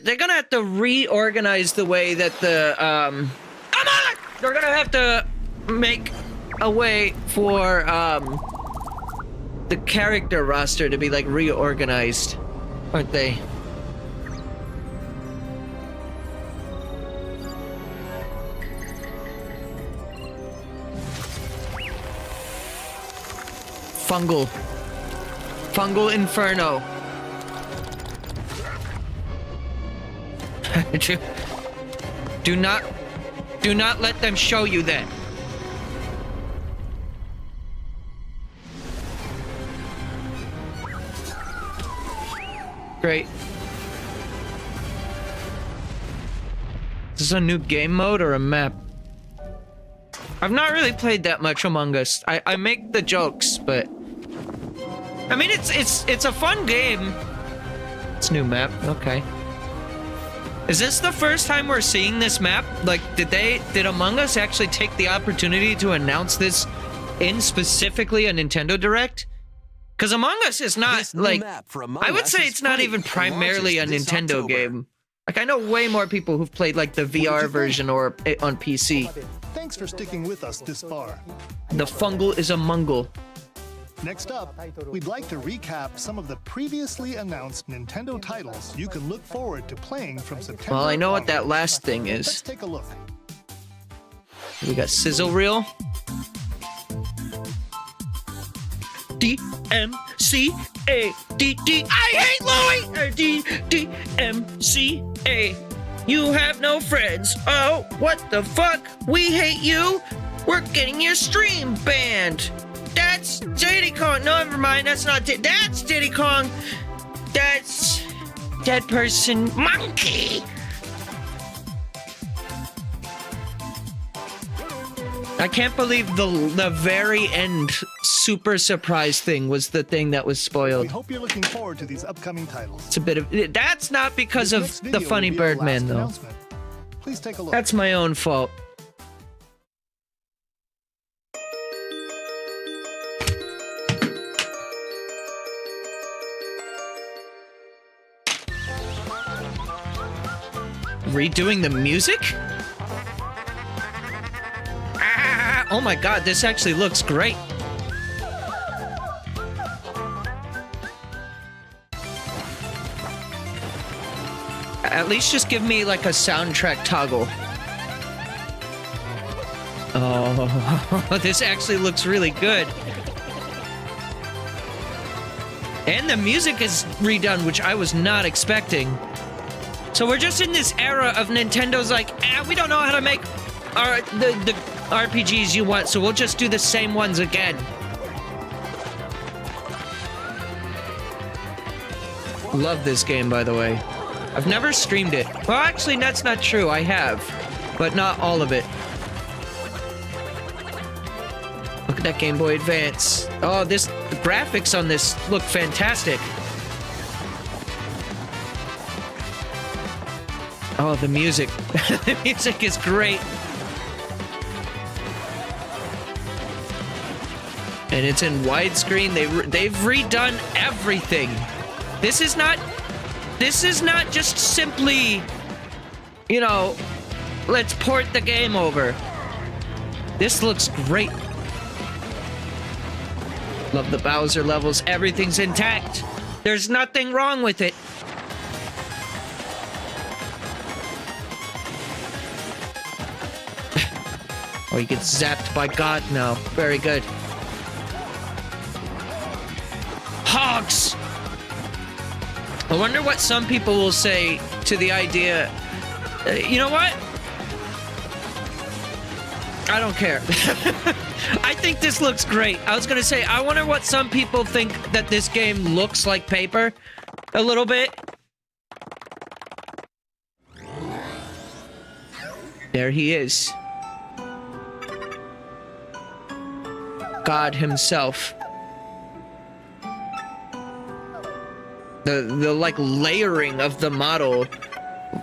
They're gonna have to reorganize the way that the they're gonna have to make a way for the character roster to be like reorganized, aren't they? Fungal Inferno. Do not let them show you that. Great. Is this a new game mode or a map? I've not really played that much Among Us. I make the jokes, but I mean it's a fun game. It's a new map. Okay. Is this the first time we're seeing this map? Like, did Among Us actually take the opportunity to announce this in specifically a Nintendo Direct? Because Among Us is not like, I would say it's not even primarily a Nintendo game. Like, I know way more people who've played like the VR version or on PC. Thanks for sticking with us this far. The fungle is a mungle. Next up, we'd like to recap some of the previously announced Nintendo titles you can look forward to playing from September. Well, I know what that last thing is. Let's take a look. We got Sizzle Reel. D-M-C-A-D-D. I hate Louie! D-D-M-C-A. You have no friends. Oh, what the fuck? We hate you. We're getting your stream banned. That's Diddy Kong. No, never mind. That's not that's Diddy Kong. That's dead person monkey. I can't believe the very end super surprise thing was the thing that was spoiled. We hope you're looking forward to these upcoming titles. It's a bit of that's not because of the funny Birdman though. Please take a look. That's my own fault. Redoing the music? Ah, oh my god, this actually looks great. At least just give me like a soundtrack toggle. Oh, this actually looks really good. And the music is redone, which I was not expecting. So we're just in this era of Nintendo's like, we don't know how to make the RPGs you want, so we'll just do the same ones again. Love this game, by the way. I've never streamed it. Well, actually, that's not true. I have, but not all of it. Look at that Game Boy Advance. Oh, the graphics on this look fantastic. Oh, the music. The music is great. And it's in widescreen. They've redone everything. This is not just simply, you know, let's port the game over. This looks great. Love the Bowser levels. Everything's intact. There's nothing wrong with it. Oh, you get zapped by God now. Very good. Hogs! I wonder what some people will say to the idea. You know what? I don't care. I think this looks great. I was gonna say, I wonder what some people think that this game looks like paper. A little bit. There he is. God himself. The like layering of the model.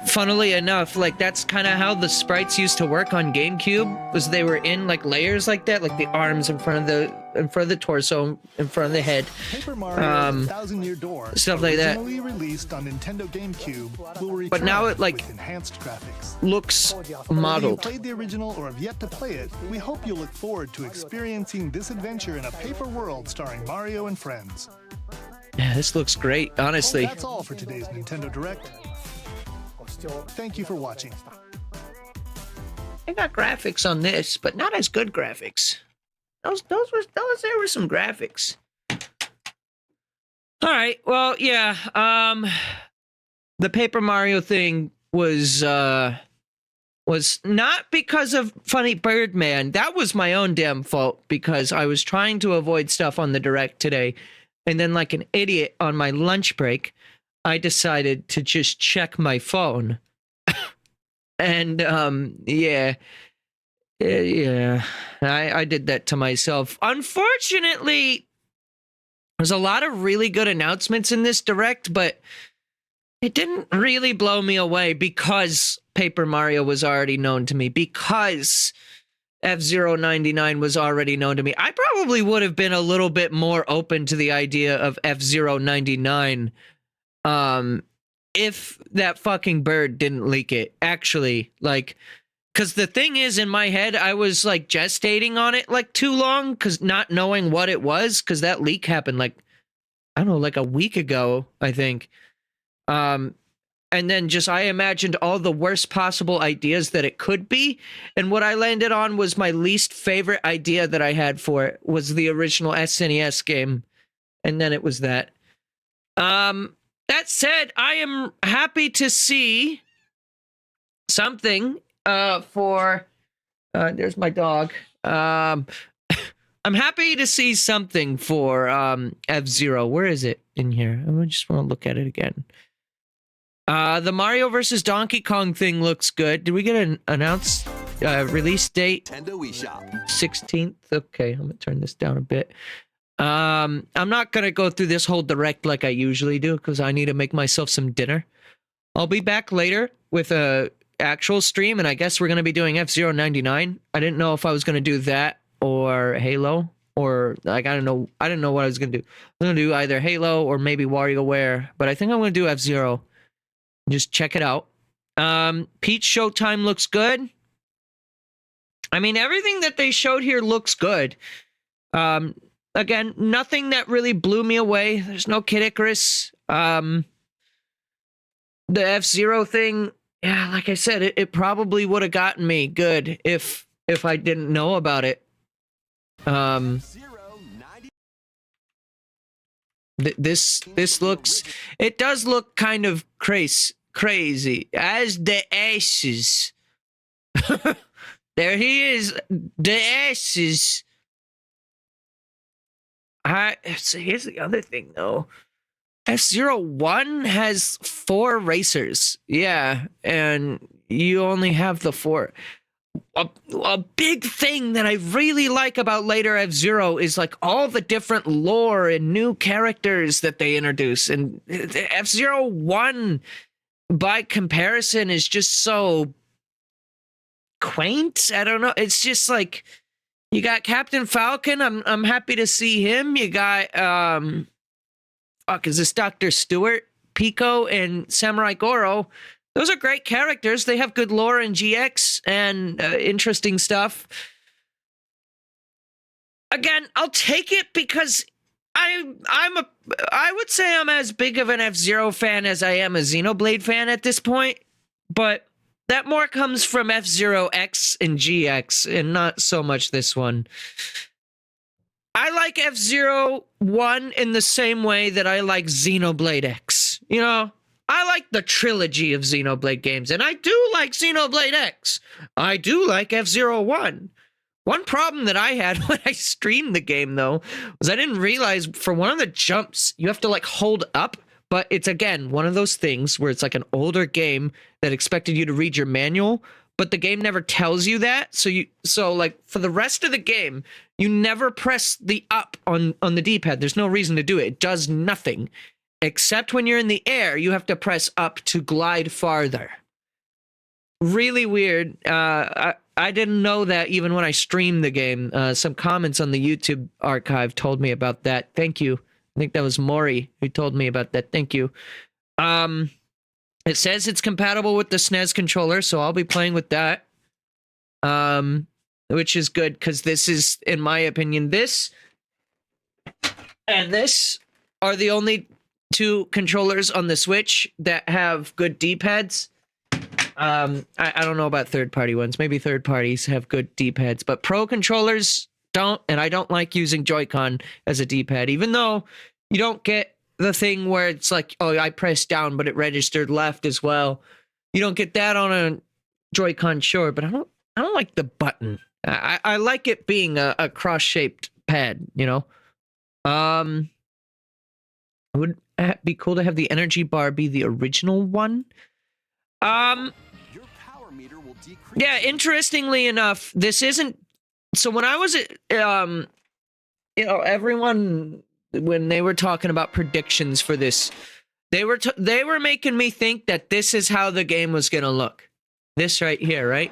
Funnily enough, like that's kind of how the sprites used to work on GameCube, was they were in like layers like that, like the arms in front of the torso, in front of the head. Paper Mario Thousand Year Door, stuff like that. Originally released on Nintendo GameCube, will return but now it like with enhanced graphics. Looks modeled. Whether you played the original or have yet to play it, we hope you look forward to experiencing this adventure in a paper world starring Mario and friends. Yeah, this looks great, honestly. Well, that's all for today's Nintendo Direct. Thank you for watching. I got graphics on this, but not as good graphics. There were some graphics. All right, well, yeah. The Paper Mario thing was not because of Funny Birdman. That was my own damn fault because I was trying to avoid stuff on the direct today. And then like an idiot on my lunch break, I decided to just check my phone. And I did that to myself. Unfortunately, there's a lot of really good announcements in this direct, but it didn't really blow me away because Paper Mario was already known to me, because F-Zero 99 was already known to me. I probably would have been a little bit more open to the idea of F-Zero 99 if that fucking bird didn't leak it. Actually, like, because the thing is, in my head, I was like gestating on it like too long because not knowing what it was, because that leak happened like, I don't know, like a week ago, I think. And then just I imagined all the worst possible ideas that it could be. And what I landed on was my least favorite idea that I had for it was the original SNES game. And then it was that. That said, I am happy to see something for... there's my dog. I'm happy to see something for F-Zero. Where is it in here? I just want to look at it again. The Mario versus Donkey Kong thing looks good. Did we get an announced release date? Nintendo eShop. 16th. Okay, I'm gonna turn this down a bit. I'm not gonna go through this whole direct like I usually do because I need to make myself some dinner. I'll be back later with a actual stream, and I guess we're gonna be doing F-Zero 99. I didn't know if I was gonna do that or Halo, or like I didn't know what I was gonna do. I'm gonna do either Halo or maybe WarioWare, but I think I'm gonna do F-Zero. Just check it out. Peach Showtime looks good. I mean, everything that they showed here looks good. Again, nothing that really blew me away. There's no Kid Icarus. The F-Zero thing, yeah, like I said, it probably would have gotten me good if I didn't know about it. This looks, it does look kind of crazy. As the ashes. There he is. The ashes. So here's the other thing, though. F-Zero 1 has 4 racers. Yeah, and you only have the 4. A big thing that I really like about later F-Zero is like all the different lore and new characters that they introduce. And F-Zero 1, by comparison, is just so quaint. I don't know. It's just like, you got Captain Falcon. I'm happy to see him. You got is this Dr. Stewart, Pico, and Samurai Goro? Those are great characters. They have good lore and GX and interesting stuff. Again, I'll take it because I would say I'm as big of an F-Zero fan as I am a Xenoblade fan at this point, but that more comes from F-Zero X and GX and not so much this one. I like F-Zero 1 in the same way that I like Xenoblade X. You know, I like the trilogy of Xenoblade games, and I do like Xenoblade X. I do like F-Zero 1. One problem that I had when I streamed the game, though, was I didn't realize for one of the jumps, you have to, like, hold up. But it's, again, one of those things where it's like an older game that expected you to read your manual, but the game never tells you that. So like, for the rest of the game, you never press the up on the D-pad. There's no reason to do it. It does nothing. Except when you're in the air, you have to press up to glide farther. Really weird. I didn't know that even when I streamed the game. Some comments on the YouTube archive told me about that. Thank you. I think that was Maury who told me about that. Thank you. It says it's compatible with the SNES controller, so I'll be playing with that. Which is good, because this is, in my opinion, this and this are the only 2 controllers on the Switch that have good D-pads. I don't know about third-party ones. Maybe third parties have good D-pads, but Pro controllers don't, and I don't like using Joy-Con as a D-pad, even though you don't get the thing where it's like, oh, I pressed down, but it registered left as well. You don't get that on a Joy-Con, sure, but I don't like the button. I like it being a cross-shaped pad, you know? It would be cool to have the energy bar be the original one. Your power meter will decrease. Yeah, interestingly enough, this isn't... So when I was at, you know, everyone, when they were talking about predictions for this, they were making me think that this is how the game was gonna look. This right here, right?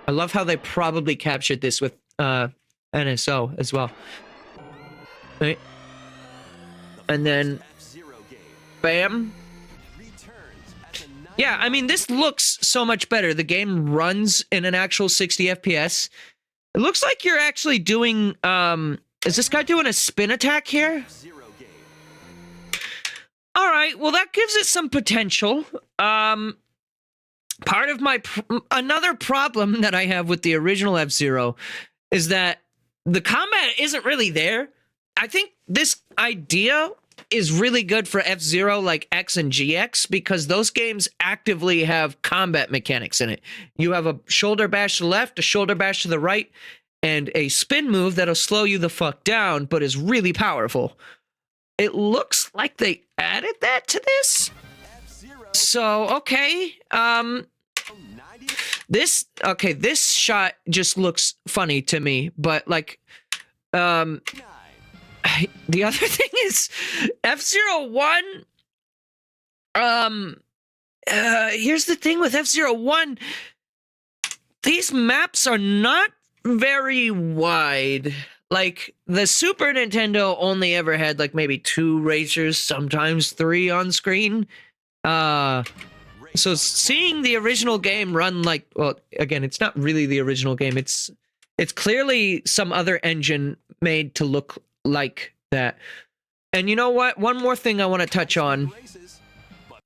I love how they probably captured this with NSO as well. Right? And then, bam. Yeah, I mean, this looks so much better. The game runs in an actual 60 FPS. It looks like you're actually doing, is this guy doing a spin attack here? All right, well, that gives it some potential. Part of my, another problem that I have with the original F-Zero is that the combat isn't really there. I think this idea is really good for F-Zero like X and GX because those games actively have combat mechanics in it. You have a shoulder bash to the left, a shoulder bash to the right, and a spin move that'll slow you the fuck down, but is really powerful. It looks like they added that to this. So, okay. This shot just looks funny to me, but like, the other thing is F-Zero 1. Here's the thing with F-Zero 1. These maps are not very wide. Like, the Super Nintendo only ever had like maybe 2 racers, sometimes 3 on screen. So seeing the original game run like, well, again, it's not really the original game. It's clearly some other engine made to look like that. And you know what? One more thing I want to touch on.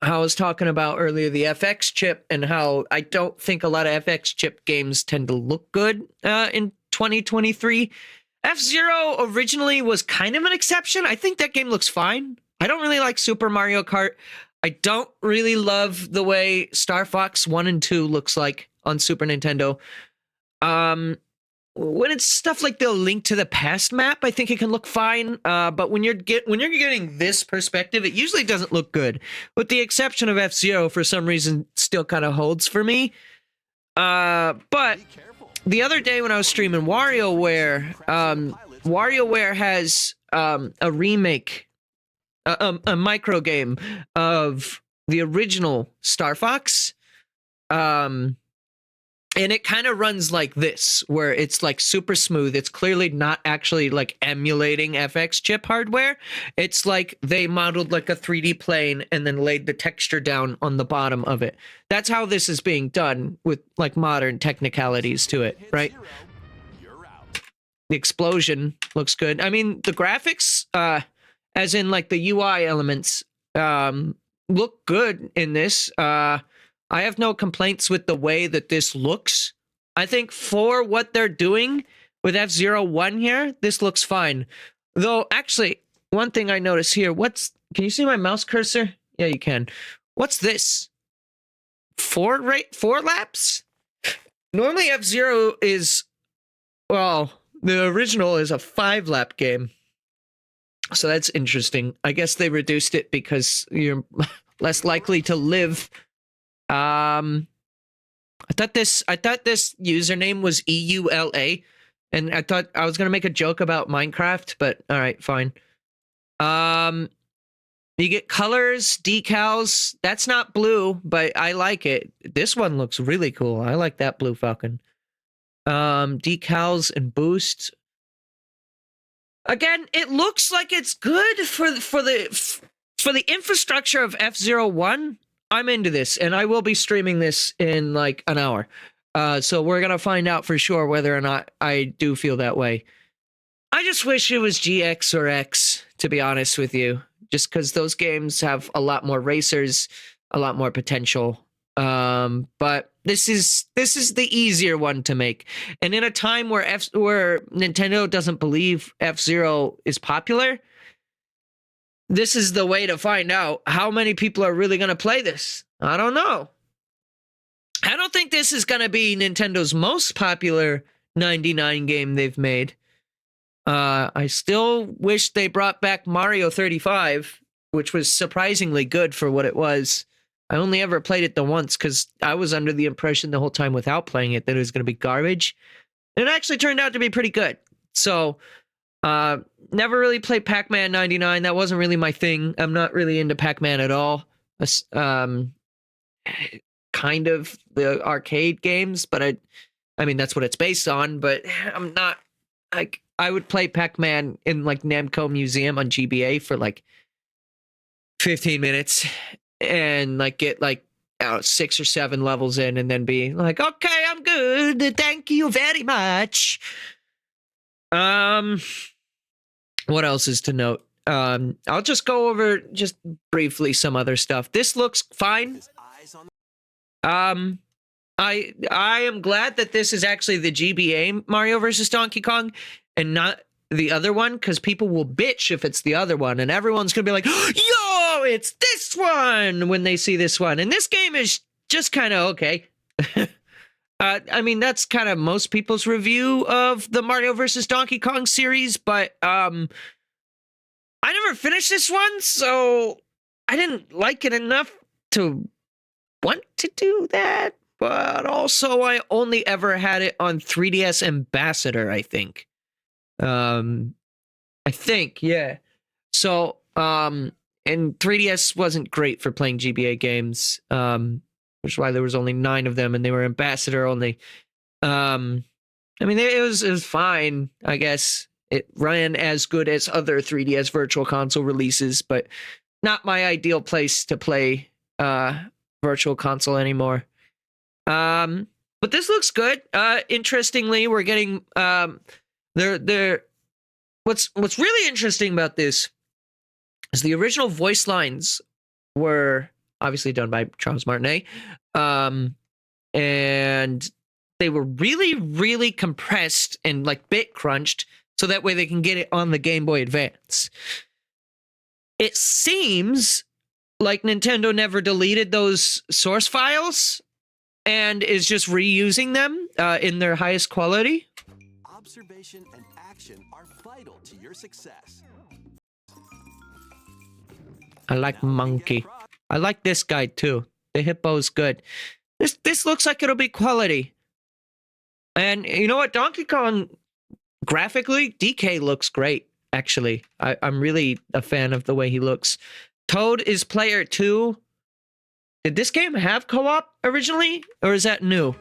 I was talking about earlier the FX chip and how I don't think a lot of FX chip games tend to look good in 2023. F-Zero originally was kind of an exception. I think that game looks fine. I don't really like Super Mario Kart. I don't really love the way Star Fox 1 and 2 looks like on Super Nintendo. When it's stuff like the Link to the Past map, I think it can look fine. But when you're getting this perspective, it usually doesn't look good. With the exception of F-Zero, for some reason, still kind of holds for me. But the other day when I was streaming WarioWare, WarioWare has a remake, a micro game of the original Star Fox. And it kind of runs like this, where it's like super smooth. It's clearly not actually like emulating FX chip hardware. It's like they modeled like a 3D plane and then laid the texture down on the bottom of it. That's how this is being done with like modern technicalities to it, right? The explosion looks good. I mean, the graphics, as in like the UI elements, look good in this. I have no complaints with the way that this looks. I think for what they're doing with F-Zero 1 here, this looks fine. Though, actually, one thing I notice here, can you see my mouse cursor? Yeah, you can. What's this? 4 laps? Normally F-Zero is, well, the original is a 5-lap game. So that's interesting. I guess they reduced it because you're less likely to live. I thought this username was EULA, and I thought I was gonna make a joke about Minecraft, but all right, fine. You get colors, decals. That's not blue, but I like it. This one looks really cool. I like that blue Falcon. Decals and boost. Again, it looks like it's good for the infrastructure of F-Zero 1. I'm into this, and I will be streaming this in like an hour. So we're going to find out for sure whether or not I do feel that way. I just wish it was GX or X, to be honest with you. Just because those games have a lot more racers, a lot more potential. But this is the easier one to make. And in a time where Nintendo doesn't believe F-Zero is popular, this is the way to find out how many people are really going to play this. I don't know. I don't think this is going to be Nintendo's most popular 99 game they've made. I still wish they brought back Mario 35, which was surprisingly good for what it was. I only ever played it the once because I was under the impression the whole time without playing it that it was going to be garbage. And it actually turned out to be pretty good. So, never really played Pac-Man 99. That wasn't really my thing. I'm not really into Pac-Man at all. Kind of the arcade games, but I mean, that's what it's based on, but I'm not, like, I would play Pac-Man in, like, Namco Museum on GBA for, like, 15 minutes and, like, get, like, 6 or 7 levels in and then be like, okay, I'm good. Thank you very much. What else is to note? I'll just go over just briefly some other stuff. This looks fine. I am glad that this is actually the GBA Mario vs. Donkey Kong and not the other one, because people will bitch if it's the other one, and everyone's gonna be like, yo, it's this one when they see this one. And this game is just kind of okay. I mean, that's kind of most people's review of the Mario vs. Donkey Kong series, but I never finished this one, so I didn't like it enough to want to do that. But also, I only ever had it on 3DS Ambassador, I think. Yeah. So, and 3DS wasn't great for playing GBA games, which is why there was only 9 of them, and they were Ambassador only. I mean, it was fine, I guess. It ran as good as other 3DS Virtual Console releases, but not my ideal place to play Virtual Console anymore. But this looks good. Interestingly, we're getting what's really interesting about this is the original voice lines were obviously done by Charles Martinet. And they were really, really compressed and like bit crunched so that way they can get it on the Game Boy Advance. It seems like Nintendo never deleted those source files and is just reusing them in their highest quality. Observation and action are vital to your success. I like Monkey. I like this guy too. The hippo's good. This looks like it'll be quality. And you know what? Donkey Kong, graphically, DK looks great, actually. I'm really a fan of the way he looks. Toad is player 2. Did this game have co-op originally, or is that new?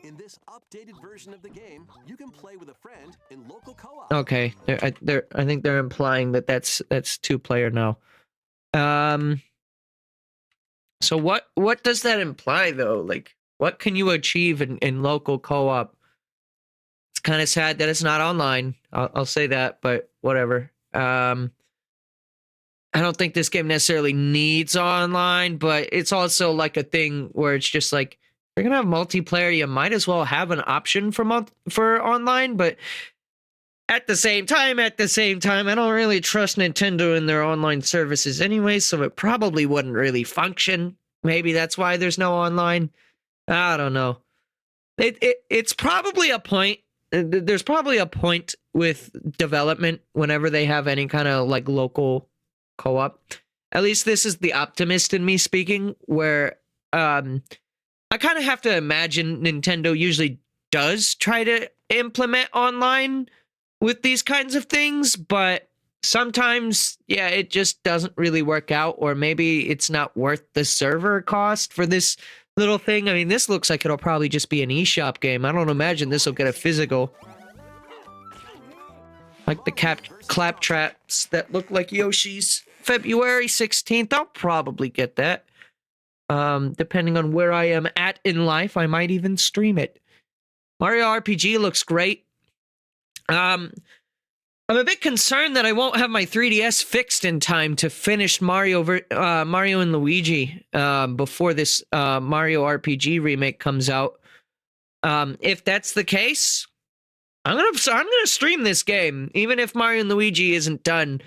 In this updated version of the game, you can play with a friend in local co-op. Okay, I think they're implying that that's 2-player now. So what does that imply though? Like, what can you achieve in local co-op? It's kind of sad that it's not online. I'll say that, but whatever. I don't think this game necessarily needs online, but it's also like a thing where it's just like, if you're gonna have multiplayer, you might as well have an option for online. But at the same time, I don't really trust Nintendo in their online services anyway, so it probably wouldn't really function. Maybe that's why there's no online. I don't know. It's probably a point. There's probably a point with development whenever they have any kind of like local co-op. At least this is the optimist in me speaking, where I kind of have to imagine Nintendo usually does try to implement online with these kinds of things, but sometimes, yeah, it just doesn't really work out, or maybe it's not worth the server cost for this little thing. I mean, this looks like it'll probably just be an eShop game. I don't imagine this will get a physical. Like the claptraps that look like Yoshi's. February 16th, I'll probably get that. Depending on where I am at in life, I might even stream it. Mario RPG looks great. I'm a bit concerned that I won't have my 3DS fixed in time to finish Mario and Luigi before this Mario RPG remake comes out. If that's the case, I'm gonna stream this game, even if Mario and Luigi isn't done.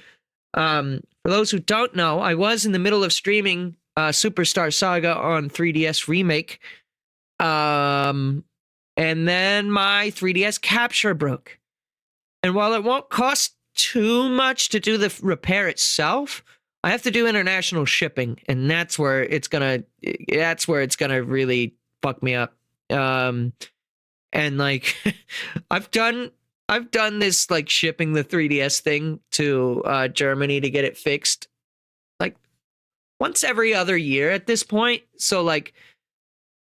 For those who don't know, I was in the middle of streaming Superstar Saga on 3DS Remake. And then my 3DS capture broke. And while it won't cost too much to do the repair itself, I have to do international shipping, and that's where it's gonna really fuck me up. And like I've done this like shipping the 3DS thing to Germany to get it fixed like once every other year at this point. So like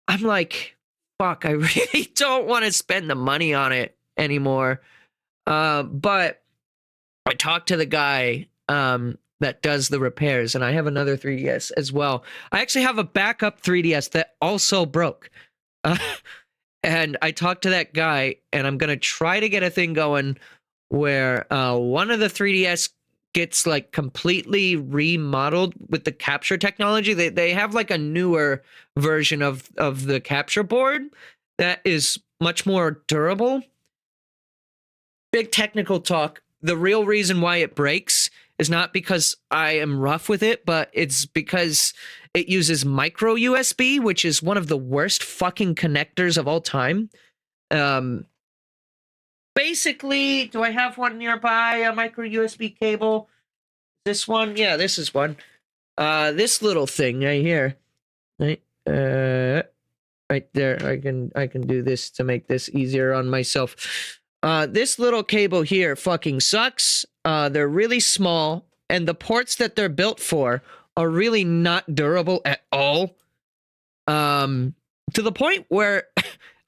I'm like, fuck, I really don't want to spend the money on it anymore. But I talked to the guy that does the repairs, and I have another 3DS as well. I actually have a backup 3DS that also broke. And I talked to that guy, and I'm going to try to get a thing going where one of the 3DS gets like completely remodeled with the capture technology. They have like a newer version of the capture board that is much more durable. Big technical talk. The real reason why it breaks is not because I am rough with it, but it's because it uses micro USB, which is one of the worst fucking connectors of all time. Basically, do I have one nearby? A micro USB cable? This one? Yeah, this is one. This little thing right here. Right, right there. I can do this to make this easier on myself. This little cable here fucking sucks. They're really small, and the ports that they're built for are really not durable at all. To the point where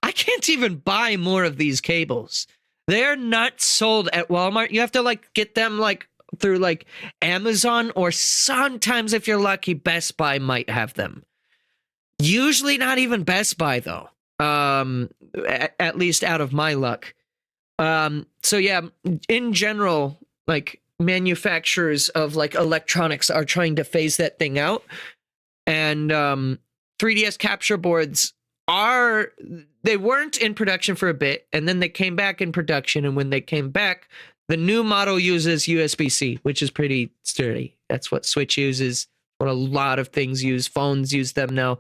I can't even buy more of these cables. They're not sold at Walmart. You have to like get them like through like Amazon, or sometimes if you're lucky, Best Buy might have them. Usually not even Best Buy though. At least out of my luck. So yeah, in general, like manufacturers of like electronics are trying to phase that thing out. And 3DS capture boards they weren't in production for a bit, and then they came back in production, and when they came back, the new model uses USB-C, which is pretty sturdy. That's what Switch uses, what a lot of things use. Phones use them now.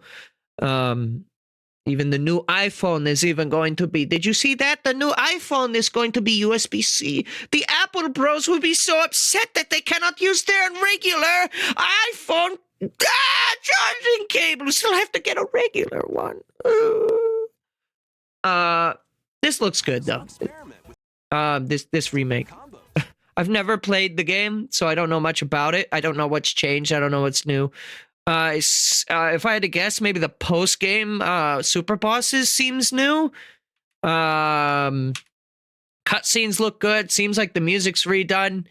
Even the new iPhone is even going to be... Did you see that? The new iPhone is going to be USB-C. The Apple bros will be so upset that they cannot use their regular iPhone charging cable. Still have to get a regular one. This looks good, though. This remake. I've never played the game, so I don't know much about it. I don't know what's changed. I don't know what's new. If I had to guess, maybe the post-game super bosses seems new. Cutscenes look good. Seems like the music's redone.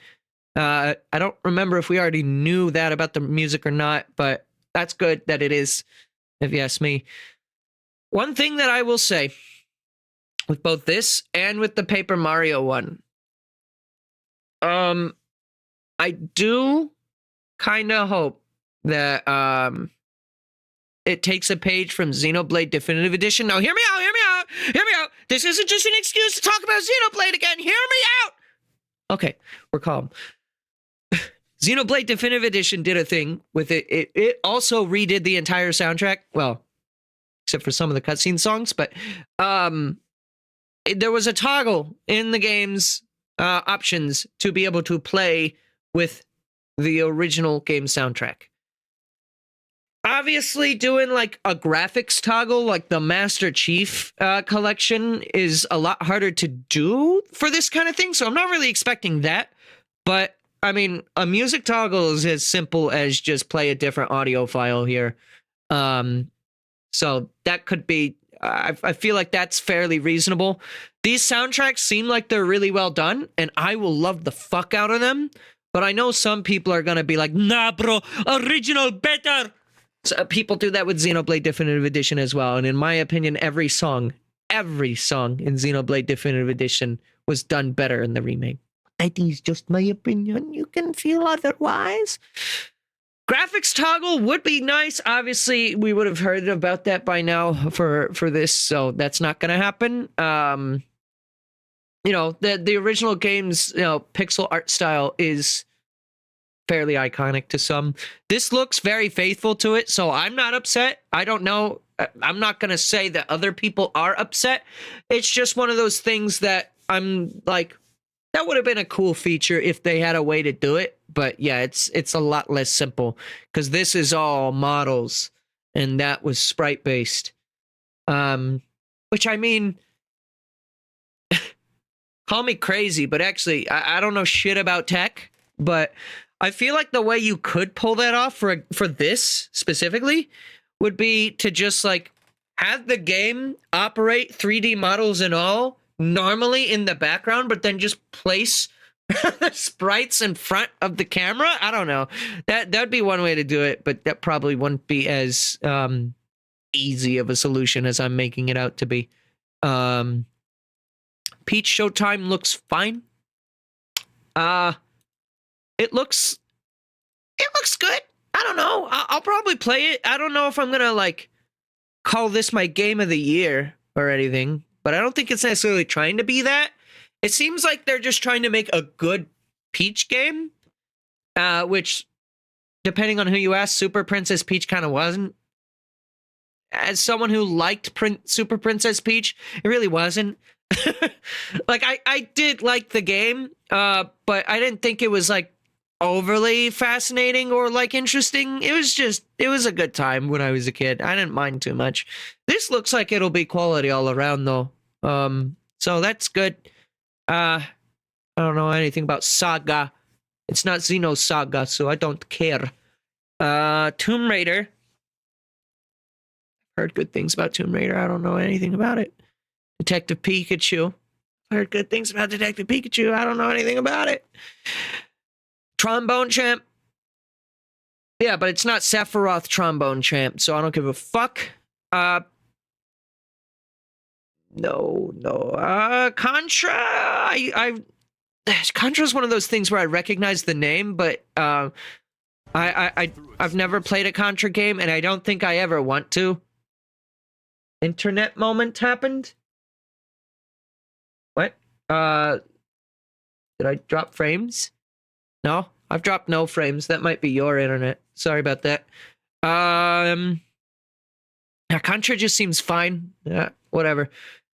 I don't remember if we already knew that about the music or not, but that's good that it is, if you ask me. One thing that I will say with both this and with the Paper Mario one, I do kind of hope that it takes a page from Xenoblade Definitive Edition. Now, hear me out. This isn't just an excuse to talk about Xenoblade again. Hear me out. Okay, we're calm. Xenoblade Definitive Edition did a thing with it. It also redid the entire soundtrack. Well, except for some of the cutscene songs, but there was a toggle in the game's options to be able to play with the original game soundtrack. Obviously, doing like a graphics toggle like the Master Chief collection is a lot harder to do for this kind of thing, so I'm not really expecting that. But, I mean, a music toggle is as simple as just play a different audio file here. So that could be... I feel like that's fairly reasonable. These soundtracks seem like they're really well done, and I will love the fuck out of them. But I know some people are going to be like, nah, bro, original better. So people do that with Xenoblade Definitive Edition as well. And in my opinion, every song in Xenoblade Definitive Edition was done better in the remake. That is just my opinion. You can feel otherwise. Graphics toggle would be nice. Obviously, we would have heard about that by now for this, so that's not going to happen. You know, the original game's pixel art style is fairly iconic to some. This looks very faithful to it, so I'm not upset. I don't know. I'm not going to say that other people are upset. It's just one of those things that I'm like, that would have been a cool feature if they had a way to do it. But yeah, it's a lot less simple because this is all models and that was sprite based. Which I mean, call me crazy, but actually, I don't know shit about tech, but I feel like the way you could pull that off for this specifically would be to just like have the game operate 3D models and all normally in the background, but then just place the sprites in front of the camera. I don't know. That'd be one way to do it, but that probably wouldn't be as easy of a solution as I'm making it out to be. Peach Showtime looks fine. It looks good. I don't know. I'll probably play it. I don't know if I'm gonna like call this my game of the year or anything, but I don't think it's necessarily trying to be that. It seems like they're just trying to make a good Peach game, which, depending on who you ask, Super Princess Peach kind of wasn't. As someone who liked Super Princess Peach, it really wasn't. Like, I did like the game, but I didn't think it was, like, overly fascinating or, like, interesting. It was a good time when I was a kid. I didn't mind too much. This looks like it'll be quality all around, though. So that's good. I don't know anything about SaGa. It's not Xenosaga, so I don't care. Tomb Raider. Heard good things about Tomb Raider. I don't know anything about it. Detective Pikachu. Heard good things about Detective Pikachu. I don't know anything about it. Trombone Champ. Yeah, but it's not Sephiroth Trombone Champ, so I don't give a fuck. No. Contra. Contra's one of those things where I recognize the name, but I've never played a Contra game, and I don't think I ever want to. Internet moment happened. What? Did I drop frames? No, I've dropped no frames. That might be your internet. Sorry about that. Yeah, Contra just seems fine. Yeah, whatever.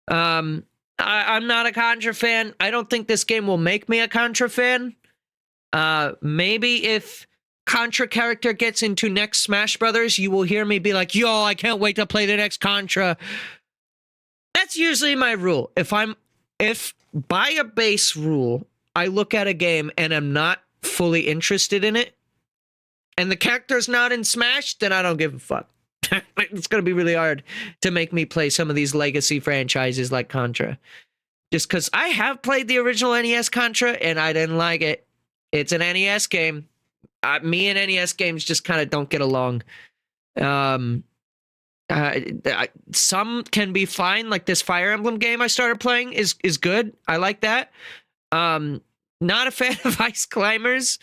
I'm not a Contra fan. I don't think this game will make me a Contra fan. Maybe if Contra character gets into next Smash Brothers, you will hear me be like, yo, I can't wait to play the next Contra. That's usually my rule. If by a base rule, I look at a game and I'm not fully interested in it, and the character's not in Smash, then I don't give a fuck. It's going to be really hard to make me play some of these legacy franchises like Contra. Just because I have played the original NES Contra and I didn't like it. It's an NES game. Me and NES games just kind of don't get along. Some can be fine, like this Fire Emblem game I started playing is good. I like that. Not a fan of Ice Climbers.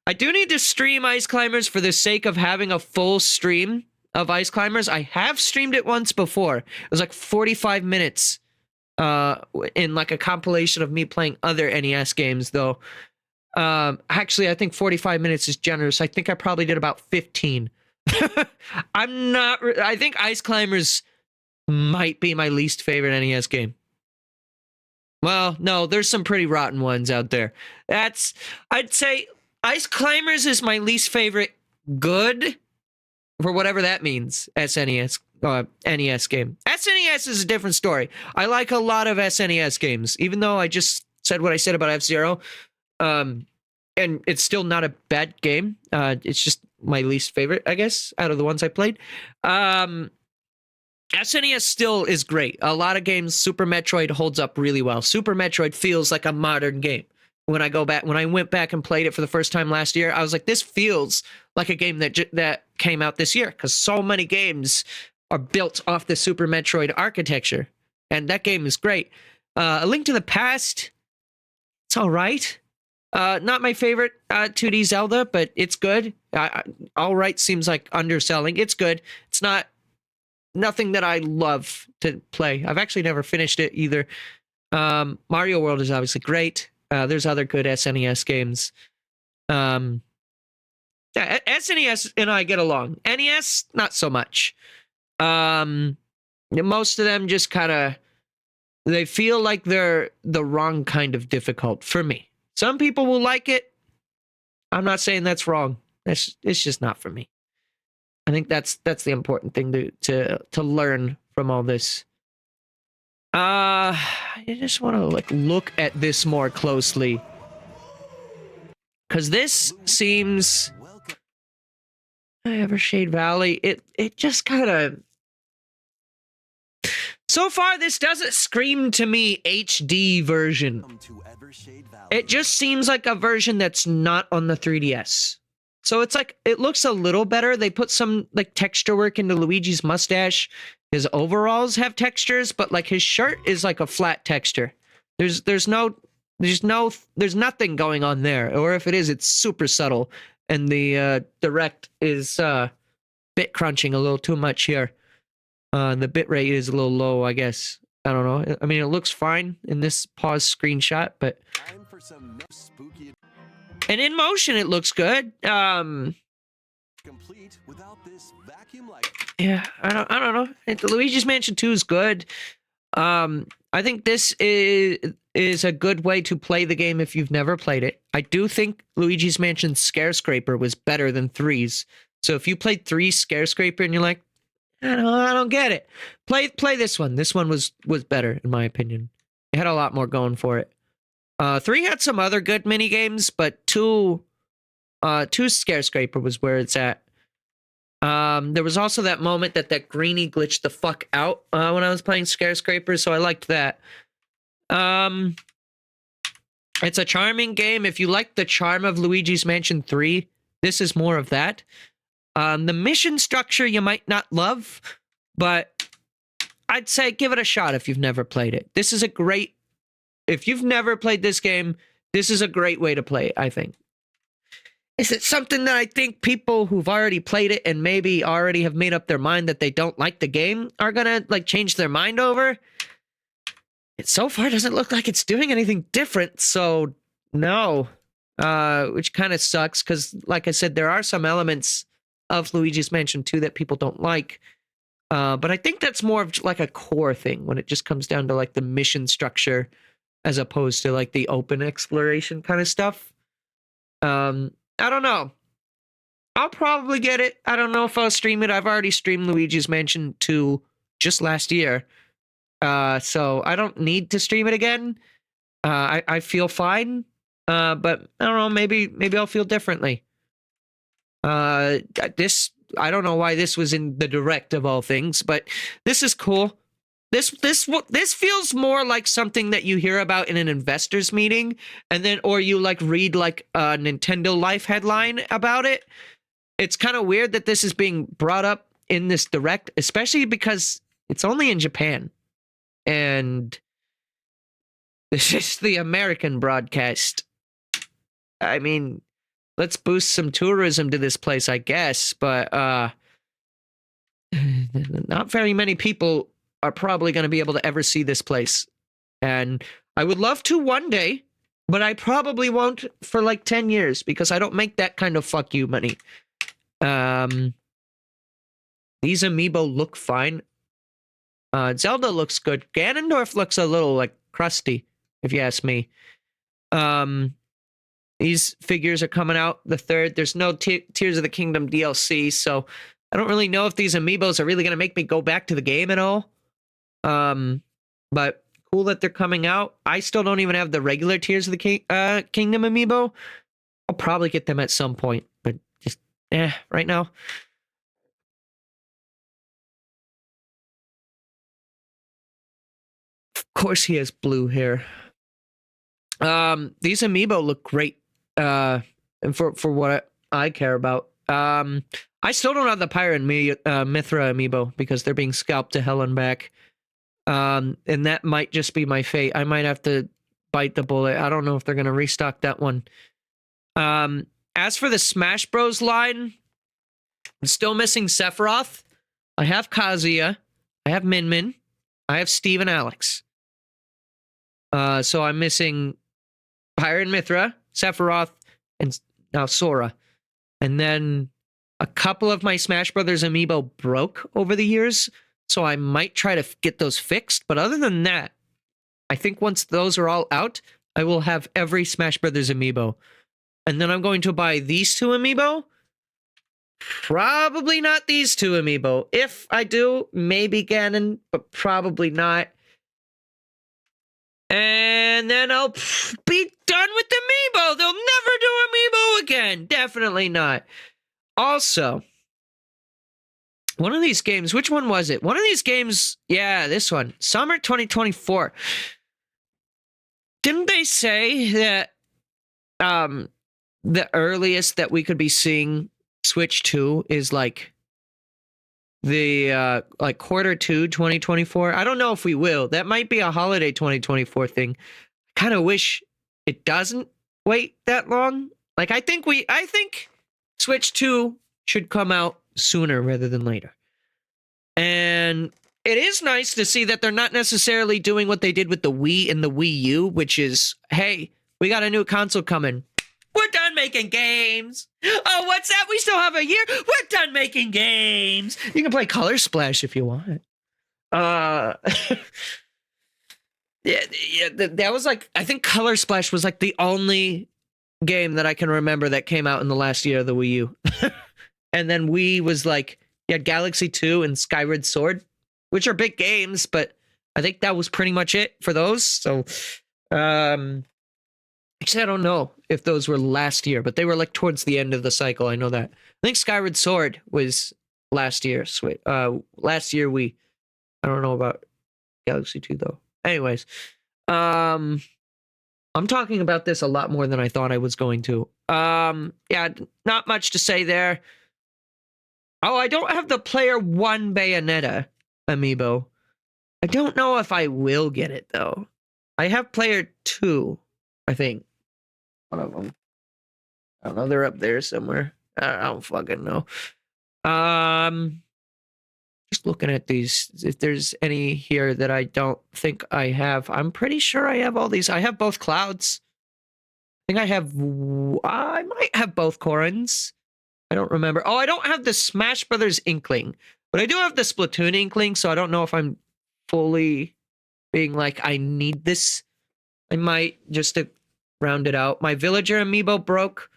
I do need to stream Ice Climbers for the sake of having a full stream of Ice Climbers. I have streamed it once before. It was like 45 minutes in like a compilation of me playing other NES games, though. Actually, I think 45 minutes is generous. I think I probably did about 15. I think Ice Climbers might be my least favorite NES game. Well, no, there's some pretty rotten ones out there. I'd say Ice Climbers is my least favorite good, for whatever that means, NES game. SNES is a different story. I like a lot of SNES games, even though I just said what I said about F-Zero. And it's still not a bad game. It's just my least favorite, I guess, out of the ones I played. SNES still is great. A lot of games, Super Metroid holds up really well. Super Metroid feels like a modern game. When I went back and played it for the first time last year, I was like, this feels like a game that came out this year, because so many games are built off the Super Metroid architecture, and that game is great. A Link to the Past, it's all right. Not my favorite 2D Zelda, but it's good. All right seems like underselling. It's good. It's nothing that I love to play. I've actually never finished it either. Mario World is obviously great. There's other good SNES games. Yeah, SNES and I get along. NES, not so much. Most of them just kind of, they feel like they're the wrong kind of difficult for me. Some people will like it. I'm not saying that's wrong. It's just not for me. I think that's the important thing to learn from all this. I just want to like look at this more closely, because this seems Evershade Valley. It just kind of, so far this doesn't scream to me HD version. It just seems like a version that's not on the 3DS. So it's like, it looks a little better. They put some like texture work into Luigi's mustache. His overalls have textures, but like his shirt is like a flat texture. There's nothing going on there. Or if it is, it's super subtle. And the direct is bit crunching a little too much here. The bit rate is a little low, I guess. I don't know. I mean, it looks fine in this pause screenshot, but and in motion it looks good. Complete without this vacuum light. Yeah, I don't know. Luigi's Mansion 2 is good. I think this is a good way to play the game if you've never played it. I do think Luigi's Mansion Scarescraper was better than 3's. So if you played 3's Scarescraper and you're like, I don't get it, play this one. This one was better in my opinion. It had a lot more going for it. 3 had some other good mini games, but 2 Scarescraper was where it's at. There was also that moment that greenie glitched the fuck out when I was playing Scarescraper, so I liked that. It's a charming game. If you like the charm of Luigi's Mansion 3, this is more of that. The mission structure you might not love, but I'd say give it a shot if you've never played it. This is a great... If you've never played this game, this is a great way to play it, I think. Is it something that I think people who've already played it and maybe already have made up their mind that they don't like the game are gonna, like, change their mind over? It so far doesn't look like it's doing anything different, so no. Which kind of sucks, because, like I said, there are some elements of Luigi's Mansion 2 that people don't like. But I think that's more of like a core thing when it just comes down to like the mission structure as opposed to like the open exploration kind of stuff. I don't know. I'll probably get it. I don't know if I'll stream it. I've already streamed Luigi's Mansion 2 just last year. So I don't need to stream it again. I feel fine. But I don't know, maybe I'll feel differently. I don't know why this was in the direct of all things, but this is cool. This feels more like something that you hear about in an investors meeting, and then or you like read like a Nintendo Life headline about it. It's kind of weird that this is being brought up in this direct, especially because it's only in Japan, and this is the American broadcast. I mean, let's boost some tourism to this place, I guess, but not very many people are probably going to be able to ever see this place. And I would love to one day, but I probably won't for like 10 years because I don't make that kind of fuck you money. These amiibo look fine. Zelda looks good. Ganondorf looks a little like crusty, if you ask me. These figures are coming out the 3rd. There's no Tears of the Kingdom DLC, so I don't really know if these amiibos are really going to make me go back to the game at all. But cool that they're coming out. I still don't even have the regular Tears of the Kingdom amiibo. I'll probably get them at some point, but just, right now. Of course he has blue hair. These amiibo look great. For what I care about. I still don't have the Pyre and Mithra amiibo because they're being scalped to hell and back. And that might just be my fate. I might have to bite the bullet. I don't know if they're going to restock that one. As for the Smash Bros line, I'm still missing Sephiroth. I have Kazuya. I have Min Min. I have Steve and Alex. So I'm missing Pyre and Mithra, Sephiroth, and now Sora. And then a couple of my Smash Brothers amiibo broke over the years, so I might try to get those fixed. But other than that, I think once those are all out, I will have every Smash Brothers amiibo. And then I'm going to buy these two amiibo. Probably not these two amiibo. If I do, maybe Ganon, but probably not. And then I'll be done with amiibo. They'll never do amiibo again. Definitely not. Also, one of these games, which one was it? One of these games, yeah, this one. Summer 2024. Didn't they say that the earliest that we could be seeing Switch 2 is like the like quarter 2 2024? I don't know if we will. That might be a holiday 2024 thing. I kind of wish it doesn't wait that long. Like I think Switch 2 should come out sooner rather than later. And it is nice to see that they're not necessarily doing what they did with the Wii and the Wii U, which is, hey, we got a new console coming. We're done making games. Oh, what's that? We still have a year. We're done making games. You can play Color Splash if you want. Yeah, that was like, I think Color Splash was like the only game that I can remember that came out in the last year of the Wii U. And then Wii was like, you had Galaxy 2 and Skyward Sword, which are big games, but I think that was pretty much it for those. So, actually, I don't know if those were last year, but they were like towards the end of the cycle. I know that. I think Skyward Sword was last year. Last year I don't know about Galaxy 2 though. Anyways, I'm talking about this a lot more than I thought I was going to. Yeah, not much to say there. Oh, I don't have the Player 1 Bayonetta amiibo. I don't know if I will get it though. I have Player 2, I think. One of them. I don't know. They're up there somewhere. I don't fucking know. Just looking at these. If there's any here that I don't think I have. I'm pretty sure I have all these. I have both Clouds. I might have both Corins. I don't remember. Oh, I don't have the Smash Brothers Inkling. But I do have the Splatoon Inkling, so I don't know if I'm fully being like, I need this. I might just to round it out. My Villager amiibo broke.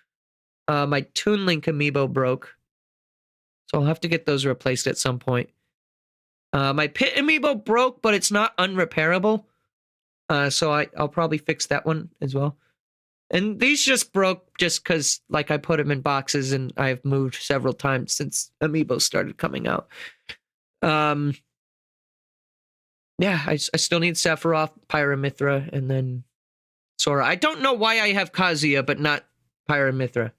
My Toon Link amiibo broke. So I'll have to get those replaced at some point. My Pit amiibo broke, but it's not unrepairable. So I'll probably fix that one as well. And these just broke just because, like, I put them in boxes and I've moved several times since amiibo started coming out. Yeah, I still need Sephiroth, Pyramithra, and then Sora. I don't know why I have Kazuya, but not Pyramithra.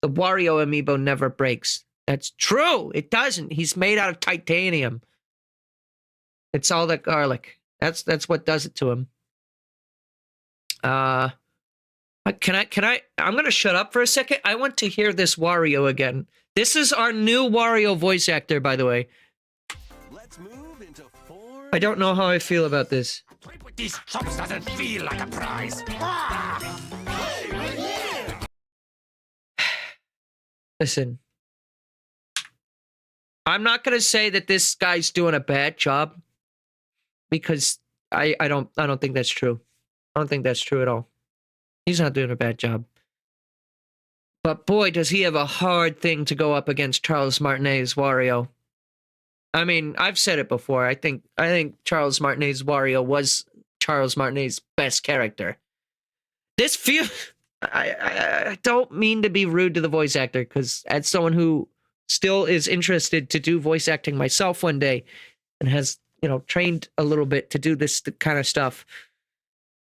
The Wario amiibo never breaks. That's true. It doesn't. He's made out of titanium. It's all that garlic. That's what does it to him. I'm gonna shut up for a second. I want to hear this Wario again. This is our new Wario voice actor, by the way. Let's move into form. I don't know how I feel about this. Trip with these chumps doesn't feel like a prize. Listen. I'm not gonna say that this guy's doing a bad job because I don't think that's true. I don't think that's true at all. He's not doing a bad job. But boy, does he have a hard thing to go up against Charles Martinet's Wario. I mean, I've said it before. I think Charles Martinet's Wario was Charles Martinet's best character. I don't mean to be rude to the voice actor, because as someone who still is interested to do voice acting myself one day and has, trained a little bit to do this kind of stuff,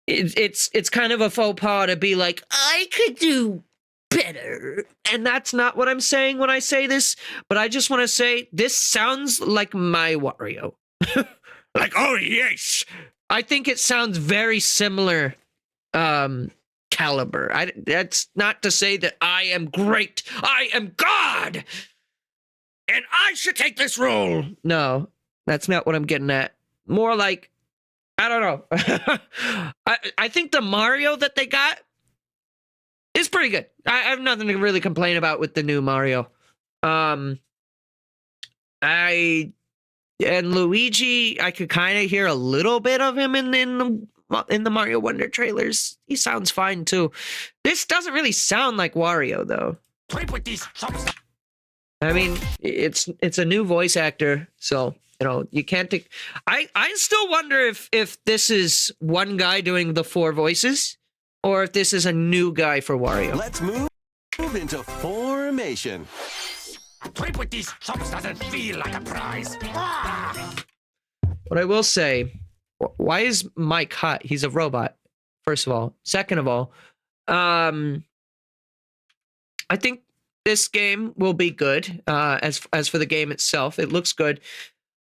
it's kind of a faux pas to be like, I could do better. And that's not what I'm saying when I say this, but I just want to say this sounds like my Wario. Like, oh yes. I think it sounds very similar caliber. That's not to say that I am great. I am God. And I should take this role. No, that's not what I'm getting at. More like, I don't know. I think the Mario that they got It's pretty good. I have nothing to really complain about with the new Mario. And Luigi, I could kind of hear a little bit of him in the Mario Wonder trailers. He sounds fine too. This doesn't really sound like Wario though. Play with these chopsticks. I mean, it's a new voice actor, so you can't take. I still wonder if this is one guy doing the 4 voices, or if this is a new guy for Wario. Let's move into formation. Play with these chumps doesn't feel like a prize. What I will say, why is Mike hot? He's a robot, first of all. Second of all, I think this game will be good. As for the game itself, it looks good.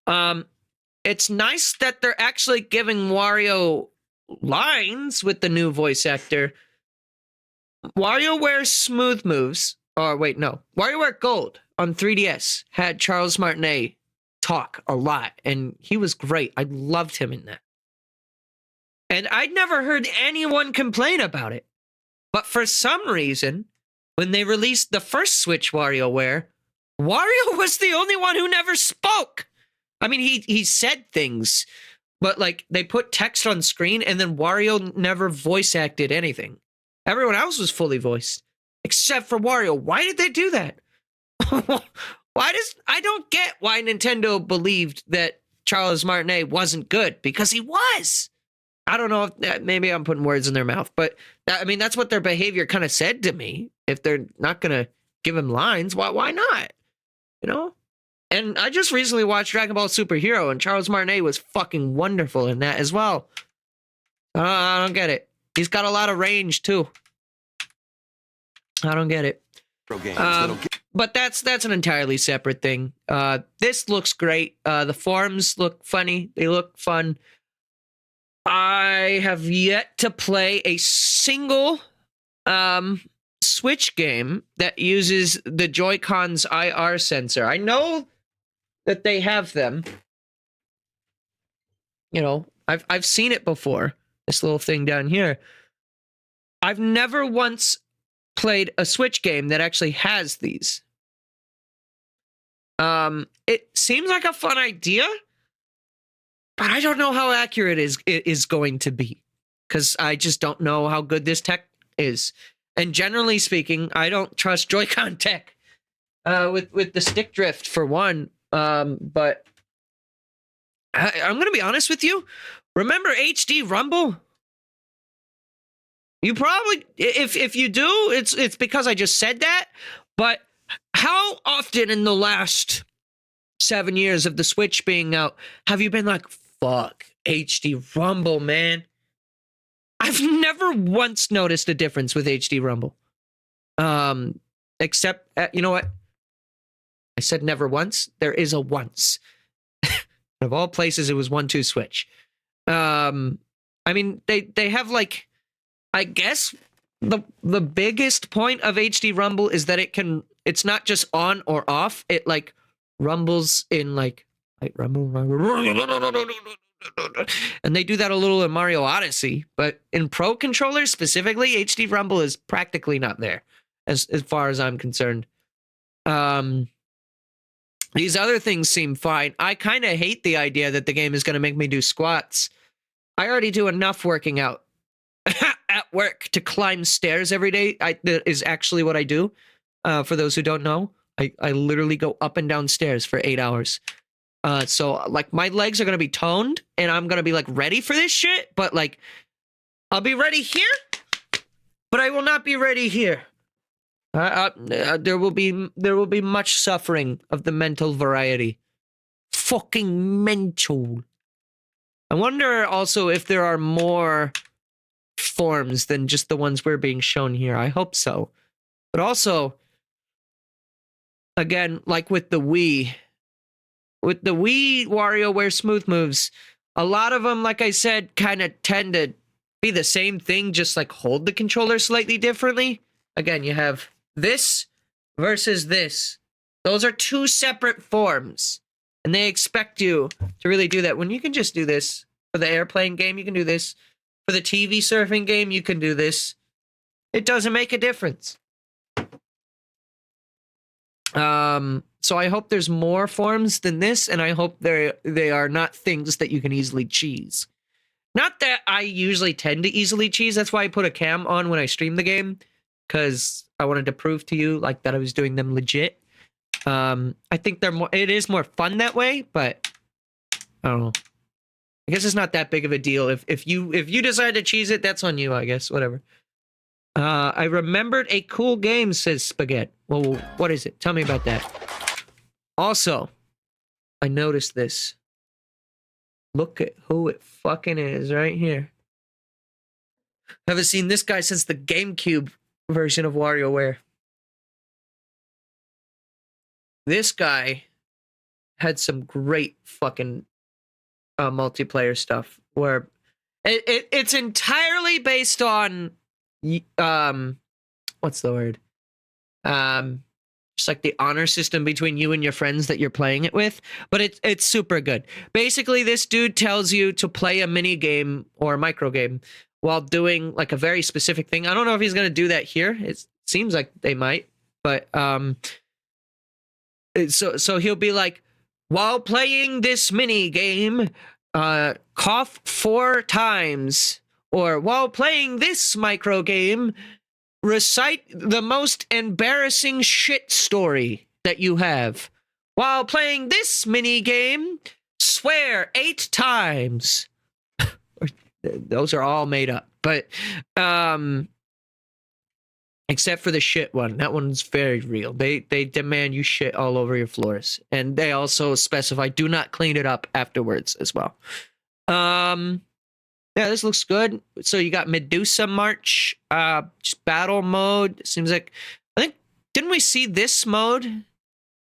It's nice that they're actually giving Wario lines with the new voice actor. WarioWare Smooth Moves, or wait, no, WarioWare Gold on 3DS had Charles Martinet talk a lot, and he was great. I loved him in that. And I'd never heard anyone complain about it. But for some reason, when they released the first Switch WarioWare, Wario was the only one who never spoke. I mean, he said things, but like they put text on screen and then Wario never voice acted anything. Everyone else was fully voiced, except for Wario. Why did they do that? I don't get why Nintendo believed that Charles Martinet wasn't good, because he was. I don't know if maybe I'm putting words in their mouth, but that's what their behavior kind of said to me. If they're not going to give him lines, why not? And I just recently watched Dragon Ball Super Hero, and Charles Martinet was fucking wonderful in that as well. I don't get it. He's got a lot of range too. I don't get it. But that's an entirely separate thing. This looks great. The forms look funny. They look fun. I have yet to play a single Switch game that uses the Joy-Con's IR sensor. I know that they have them. I've seen it before. This little thing down here. I've never once played a Switch game that actually has these. It seems like a fun idea, but I don't know how accurate it is going to be, because I just don't know how good this tech is. And generally speaking, I don't trust Joy-Con tech with the stick drift for one. But I'm going to be honest with you. Remember HD Rumble? You probably, if you do, it's because I just said that. But how often in the last 7 years of the Switch being out have you been like, fuck, HD Rumble, man? I've never once noticed a difference with HD Rumble. Except, you know what? I said never once. There is a once. Of all places, it was 1-2 Switch. They have like, I guess the biggest point of HD Rumble is that it's not just on or off. It like rumbles in like rumble. And they do that a little in Mario Odyssey, but in Pro controllers specifically, HD Rumble is practically not there, as far as I'm concerned. These other things seem fine. I kind of hate the idea that the game is going to make me do squats. I already do enough working out at work to climb stairs every day. That is actually what I do. For those who don't know, I literally go up and down stairs for 8 hours. So like my legs are going to be toned and I'm going to be like ready for this shit. But like, I'll be ready here, but I will not be ready here. There will be much suffering of the mental variety. Fucking mental. I wonder also if there are more forms than just the ones we're being shown here. I hope so. But also, again, like with the Wii WarioWare Smooth Moves, a lot of them, like I said, kind of tend to be the same thing, just like hold the controller slightly differently. Again, you have this versus this. Those are two separate forms. And they expect you to really do that when you can just do this. For the airplane game, you can do this. For the TV surfing game, you can do this. it doesn't make a difference. So I hope there's more forms than this, and I hope they are not things that you can easily cheese. Not that I usually tend to easily cheese. That's why I put a cam on when I stream the game, because I wanted to prove to you like that I was doing them legit. I think it is more fun that way, but I don't know. I guess it's not that big of a deal. If you decide to cheese it, that's on you, I guess. Whatever. I remembered a cool game, says Spaghetti. Well, what is it? Tell me about that. Also, I noticed this. Look at who it fucking is right here. Haven't seen this guy since the GameCube version of WarioWare. This guy had some great fucking multiplayer stuff where it's entirely based on what's the word? Just like the honor system between you and your friends that you're playing it with, but it's super good. Basically, this dude tells you to play a mini game or a micro game while doing like a very specific thing. I don't know if he's gonna do that here. It seems like they might, but so he'll be like, while playing this mini game, cough 4 times, or while playing this micro game, recite the most embarrassing shit story that you have. While playing this mini game, swear 8 times. Those are all made up, but except for the shit one. That one's very real. They demand you shit all over your floors, and they also specify do not clean it up afterwards as well. Yeah, this looks good. So you got Medusa March, just battle mode. Seems like, didn't we see this mode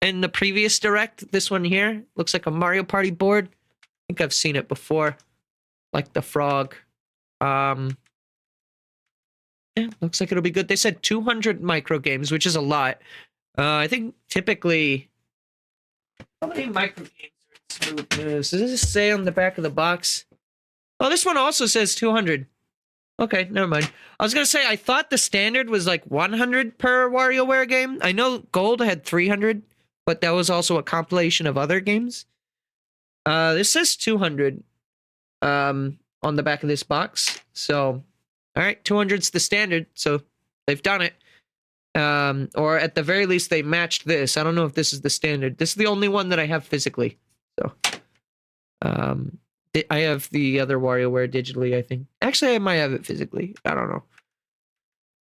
in the previous direct? This one here looks like a Mario Party board. I think I've seen it before, like the frog. Yeah, looks like it'll be good. They said 200 micro games, which is a lot. I think typically, how many micro games are in Smooth? Does this say on the back of the box? Oh, this one also says 200. Okay, never mind. I was going to say, I thought the standard was like 100 per WarioWare game. I know Gold had 300, but that was also a compilation of other games. This says 200 on the back of this box. So, all right, 200's the standard, so they've done it. Or at the very least, they matched this. I don't know if this is the standard. This is the only one that I have physically. So, I have the other WarioWare digitally, I think. Actually, I might have it physically. I don't know.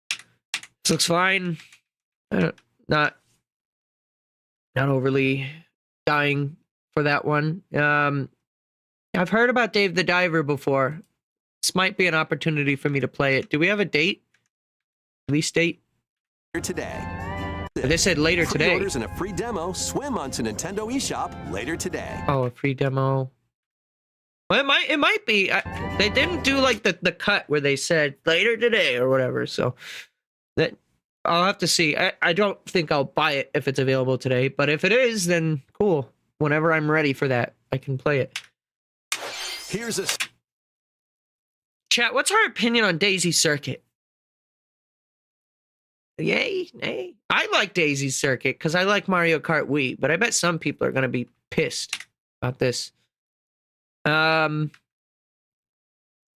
This looks fine. Not overly dying for that one. I've heard about Dave the Diver before. This might be an opportunity for me to play it. Do we have a date? Release date? Today. They said later today. Pre-orders and a free demo swim onto Nintendo eShop later today. Oh, a free demo. Well, it might be. They didn't do like the cut where they said later today or whatever. So that I'll have to see. I don't think I'll buy it if it's available today. But if it is, then cool. Whenever I'm ready for that, I can play it. Here's a chat. What's our opinion on Daisy Circuit? Yay, nay. I like Daisy Circuit because I like Mario Kart Wii, but I bet some people are gonna be pissed about this.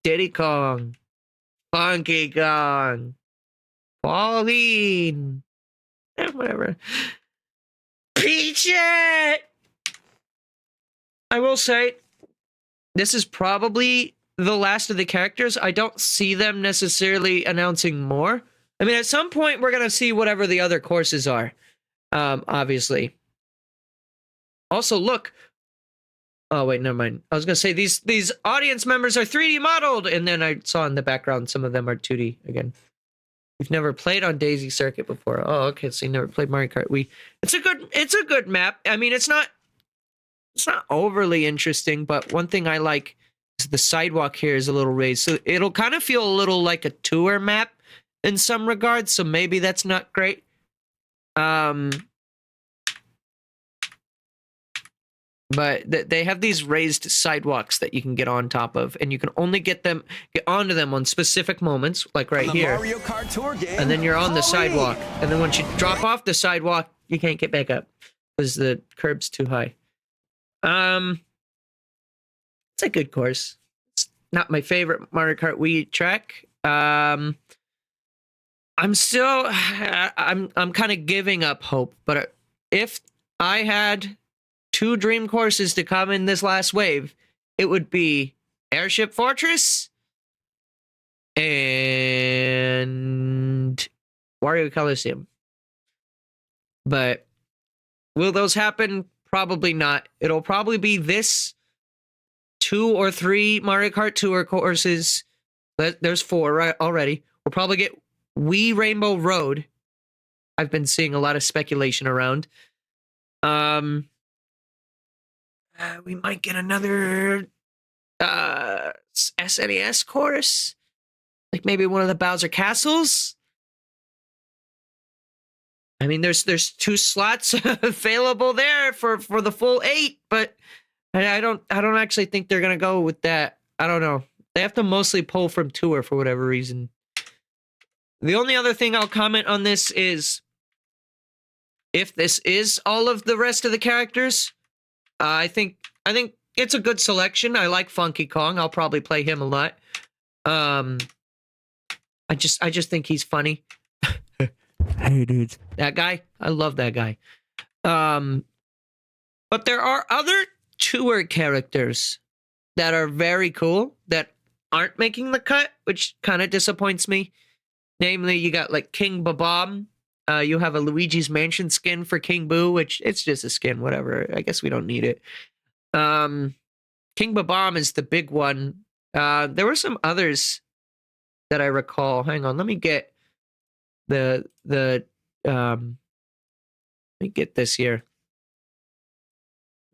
Diddy Kong, Funky Kong, Pauline, whatever. Peach it! I will say, this is probably the last of the characters. I don't see them necessarily announcing more. I mean, at some point, we're going to see whatever the other courses are, obviously. Also, look. Oh, wait, never mind. I was going to say, these audience members are 3D modeled, and then I saw in the background some of them are 2D again. We've never played on Daisy Circuit before. Oh, okay, so you never played Mario Kart Wii. It's a good map. I mean, it's not overly interesting, but one thing I like is the sidewalk here is a little raised. So it'll kind of feel a little like a tour map in some regards, so maybe that's not great. But they have these raised sidewalks that you can get on top of, and you can only get onto them on specific moments, like right The here. Mario Kart Tour game. And then you're on the Call me. sidewalk, and then once you drop off the sidewalk, you can't get back up because the curb's too high. It's a good course. It's not my favorite Mario Kart Wii track. I'm kind of giving up hope, but if I had 2 dream courses to come in this last wave, it would be Airship Fortress and Wario Coliseum. But will those happen? Probably not. It'll probably be this 2 or 3 Mario Kart Tour courses. There's 4 right already. We'll probably get Wii Rainbow Road. I've been seeing a lot of speculation around. We might get another SNES course, like maybe one of the Bowser Castles. I mean, there's 2 slots available there for the full 8, but I don't actually think they're gonna go with that. I don't know. They have to mostly pull from Tour for whatever reason. The only other thing I'll comment on this is, if this is all of the rest of the characters, I think it's a good selection. I like Funky Kong. I'll probably play him a lot. I just think he's funny. Hey dudes, that guy, I love that guy. But there are other tour characters that are very cool that aren't making the cut, which kind of disappoints me. Namely, you got like King Babam. You have a Luigi's Mansion skin for King Boo, which it's just a skin, whatever. I guess we don't need it. King Babam is the big one. There were some others that I recall. Hang on, let me get let me get this here.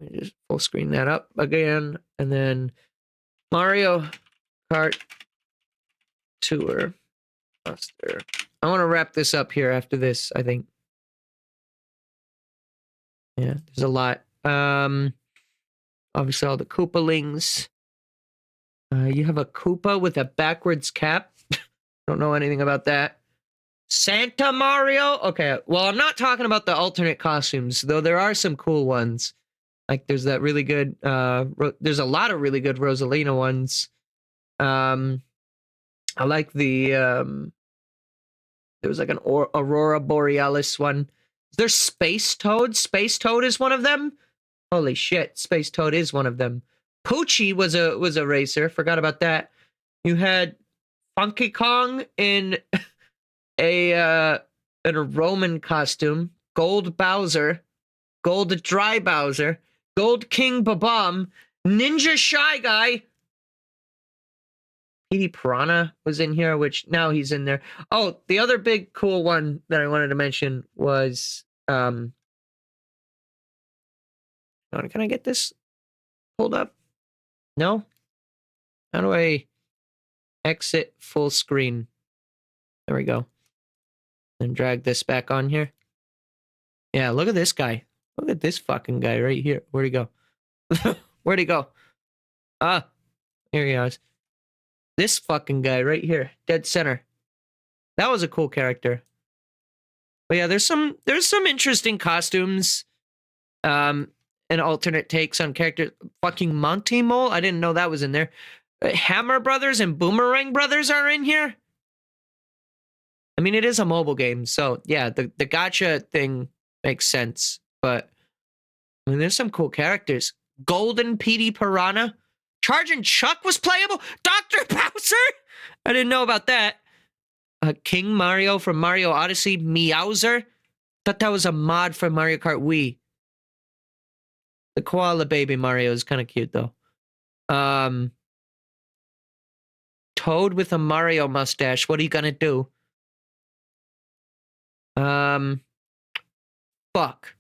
Let me just full screen that up again, and then Mario Kart Tour Master. I want to wrap this up here after this, I think. Yeah, there's a lot. Obviously all the Koopalings. You have a Koopa with a backwards cap. Don't know anything about that. Santa Mario? Okay, well, I'm not talking about the alternate costumes, though there are some cool ones. Like, there's that really good, there's a lot of really good Rosalina ones. I like the, there was like an Aurora Borealis one. There's Space Toad. Space Toad is one of them. Holy shit, Space Toad is one of them. Poochie was a racer. Forgot about that. You had Funky Kong in a Roman costume. Gold Bowser. Gold Dry Bowser. Gold King Babam. Ninja Shy Guy. Petey Piranha was in here, which now he's in there. Oh, the other big cool one that I wanted to mention was can I get this pulled up? No? How do I exit full screen? There we go. And drag this back on here. Yeah, look at this guy. Look at this fucking guy right here. Where'd he go? Where'd he go? Ah, here he is. This fucking guy right here, dead center. That was a cool character. But yeah, there's some interesting costumes, and alternate takes on characters. Fucking Monty Mole, I didn't know that was in there. Hammer Brothers and Boomerang Brothers are in here. I mean, it is a mobile game, so yeah, the gacha thing makes sense. But I mean, there's some cool characters. Golden Petey Piranha. Charging Chuck was playable? Dr. Bowser? I didn't know about that. King Mario from Mario Odyssey. Meowser? Thought that was a mod for Mario Kart Wii. The koala baby Mario is kind of cute, though. Toad with a Mario mustache. What are you gonna do? Fuck.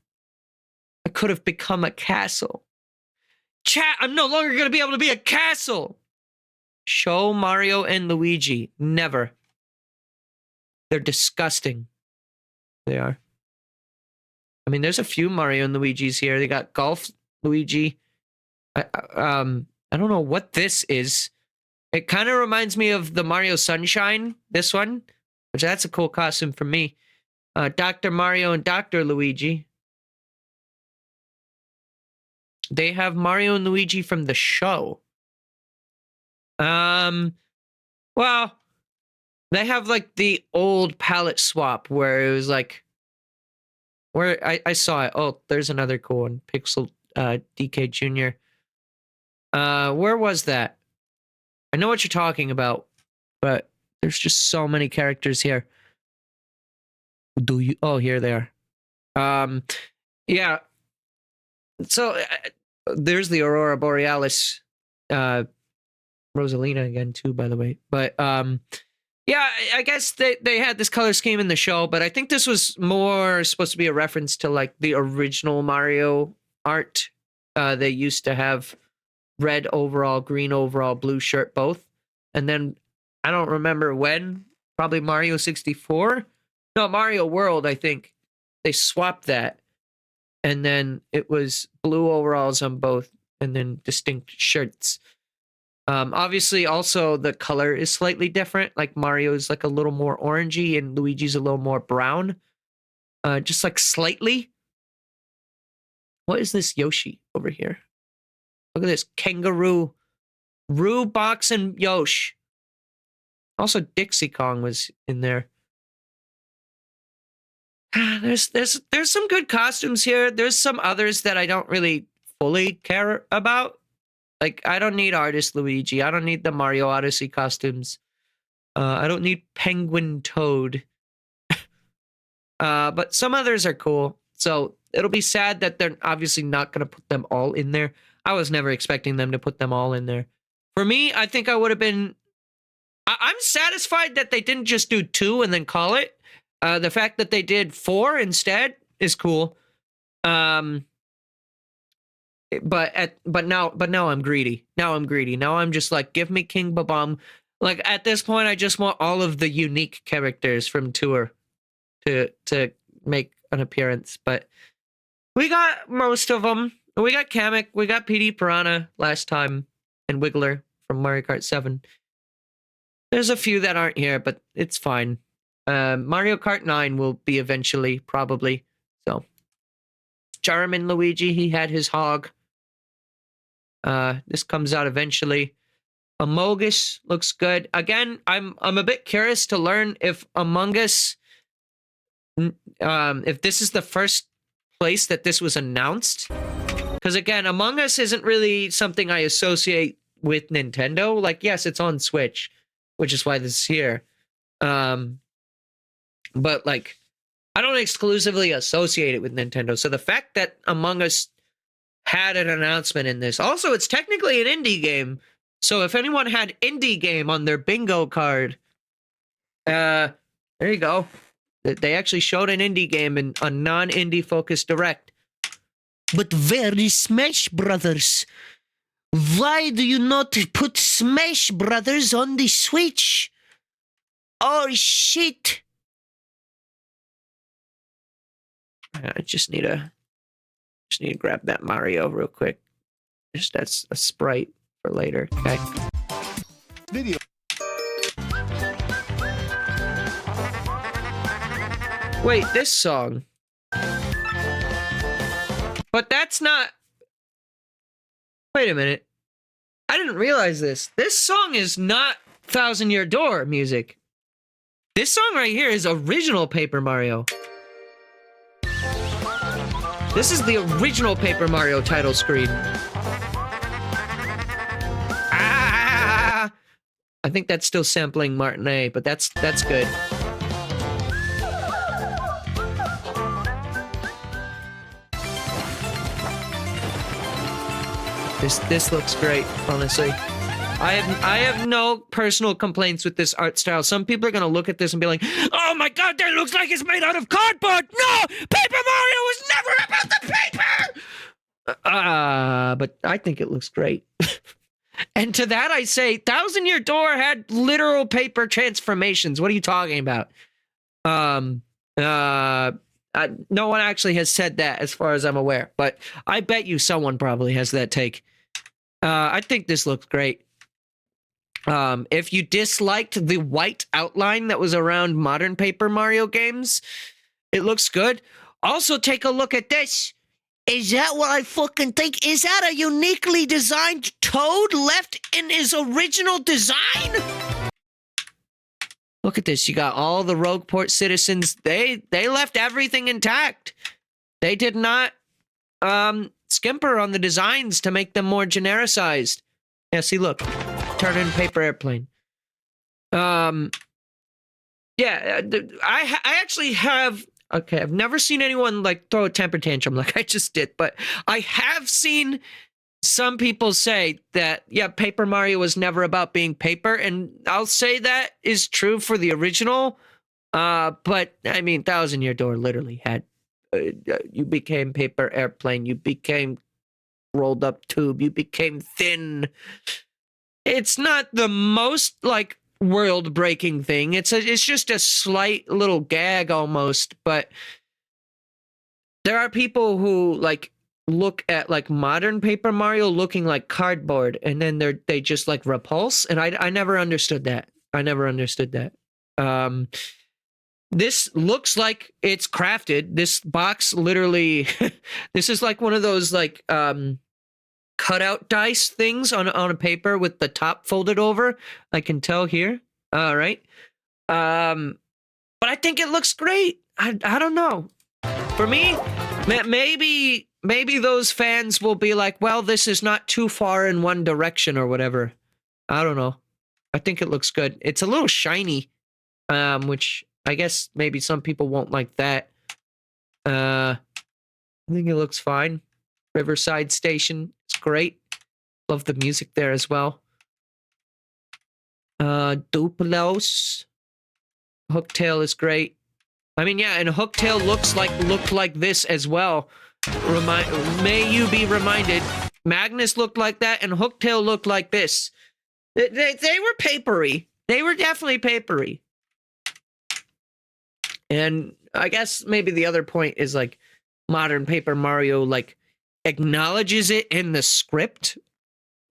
I could have become a castle. Chat, I'm no longer gonna be able to be a castle. Show Mario and Luigi. Never. They're disgusting. They are. I mean, there's a few Mario and Luigi's here. They got Golf Luigi. I don't know what this is. It kind of reminds me of the Mario Sunshine, this one, which that's a cool costume for me. Dr. Mario and Dr. Luigi. They have Mario and Luigi from the show. Well, they have like the old palette swap where it was like, where I saw it. Oh, there's another cool one. Pixel DK Jr. Where was that? I know what you're talking about, but there's just so many characters here. Do you? Oh, here they are. Yeah. So there's the Aurora Borealis, Rosalina again too, by the way. But yeah, I guess they had this color scheme in the show, but I think this was more supposed to be a reference to like the original Mario art. They used to have red overall, green overall, blue shirt, both. And then I don't remember when, probably Mario 64. No, Mario World, I think. They swapped that. And then it was blue overalls on both, and then distinct shirts. Obviously, also the color is slightly different. Like Mario's like a little more orangey, and Luigi's a little more brown. Just like slightly. What is this Yoshi over here? Look at this kangaroo, Roo, Box, and Yosh. Also, Dixie Kong was in there. There's some good costumes here. There's some others that I don't really fully care about. Like, I don't need Artist Luigi. I don't need the Mario Odyssey costumes. I don't need Penguin Toad. But some others are cool. So it'll be sad that they're obviously not going to put them all in there. I was never expecting them to put them all in there. For me, I think I would have been... I'm satisfied that they didn't just do 2 and then call it. The fact that they did 4 instead is cool. But now I'm greedy. Now I'm just like, give me King Babam. Like at this point, I just want all of the unique characters from Tour to make an appearance. But we got most of them. We got Kamek, we got PD Piranha last time, and Wiggler from Mario Kart 7. There's a few that aren't here, but it's fine. Mario Kart 9 will be eventually, probably. So, Jarman Luigi, he had his hog. This comes out eventually. Amogus looks good. Again, I'm a bit curious to learn if Among Us, if this is the first place that this was announced. Because again, Among Us isn't really something I associate with Nintendo. Like, yes, it's on Switch, which is why this is here. But like, I don't exclusively associate it with Nintendo. So the fact that Among Us had an announcement in this, also it's technically an indie game. So if anyone had indie game on their bingo card, there you go. They actually showed an indie game in a non-indie focused direct. But where is Smash Brothers? Why do you not put Smash Brothers on the Switch? Oh shit! I just need to grab that Mario real quick. Just that's a sprite for later. Okay. Video. Wait, this song. But that's not... Wait a minute. I didn't realize this. This song is not Thousand Year Door music. This song right here is original Paper Mario. This is the original Paper Mario title screen. Ah! I think that's still sampling Martinet, but that's good. This looks great, honestly. I have no personal complaints with this art style. Some people are gonna look at this and be like, "Oh my god, that looks like it's made out of cardboard!" No, Paper Mario was never about the paper. But I think it looks great. And to that I say, Thousand Year Door had literal paper transformations. What are you talking about? No one actually has said that, as far as I'm aware. But I bet you someone probably has that take. I think this looks great. If you disliked the white outline that was around modern Paper Mario games, it looks good. Also, take a look at this. Is that what I fucking think? Is that a uniquely designed Toad left in his original design? Look at this. You got all the Rogueport citizens. They left everything intact. They did not skimper on the designs to make them more genericized. Yeah, see, look. Turn in paper airplane. Yeah, I actually have... Okay, I've never seen anyone, like, throw a temper tantrum like I just did, but I have seen some people say that, yeah, Paper Mario was never about being paper, and I'll say that is true for the original, but, I mean, Thousand Year Door literally had... you became paper airplane, you became rolled up tube, you became thin... It's not the most, like, world-breaking thing. It's just a slight little gag almost, but there are people who, like, look at, like, modern Paper Mario looking like cardboard, and then they just, like, repulse, and I never understood that. I never understood that. This looks like it's crafted. This box literally... this is, like, one of those, like, cutout dice things on a paper with the top folded over. I can tell here. All right. But I think it looks great. I don't know. For me, maybe those fans will be like, well, this is not too far in one direction or whatever. I don't know. I think it looks good. It's a little shiny, which I guess maybe some people won't like that. I think it looks fine. Riverside Station. It's great. Love the music there as well. Duplos. Hooktail is great. I mean, yeah, and Hooktail looked like this as well. May you be reminded, Magnus looked like that, and Hooktail looked like this. They were papery. They were definitely papery. And I guess maybe the other point is, like, modern Paper Mario, like, acknowledges it in the script.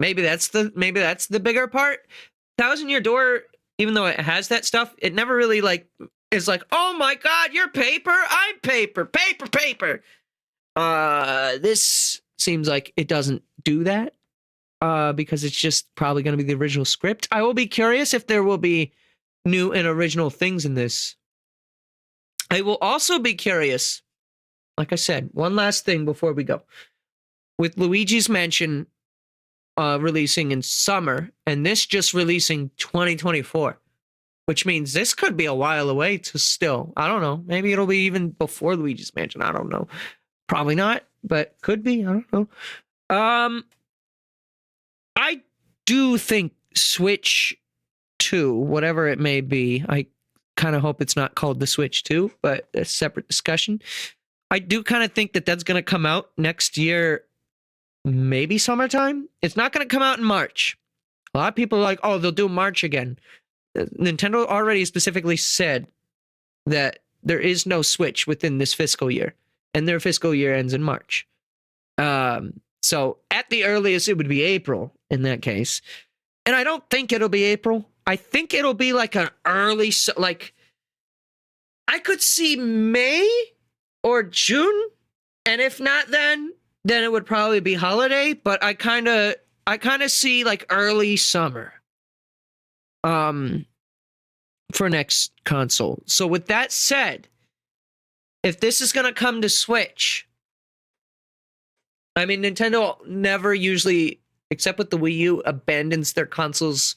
Maybe that's the bigger part. Thousand Year Door, even though it has that stuff, it never really, like, is like, oh my god, you're paper, I'm paper. This seems like it doesn't do that, because it's just probably going to be the original script. I will be curious if there will be new and original things in this. I will also be curious, like I said, one last thing before we go. With Luigi's Mansion releasing in summer, and this just releasing 2024, which means this could be a while away to still. I don't know. Maybe it'll be even before Luigi's Mansion. I don't know. Probably not, but could be. I don't know. I do think Switch 2, whatever it may be, I kind of hope it's not called the Switch 2, but a separate discussion. I do kind of think that that's going to come out next year. Maybe summertime? It's not going to come out in March. A lot of people are like, oh, they'll do March again. Nintendo already specifically said that there is no Switch within this fiscal year, and their fiscal year ends in March. So at the earliest, it would be April in that case. And I don't think it'll be April. I think it'll be like an early, like, I could see May or June, and if not then it would probably be holiday, but I kind of see like early summer for next console. So with that said, if this is going to come to Switch, I mean, Nintendo never usually, except with the Wii U, abandons their consoles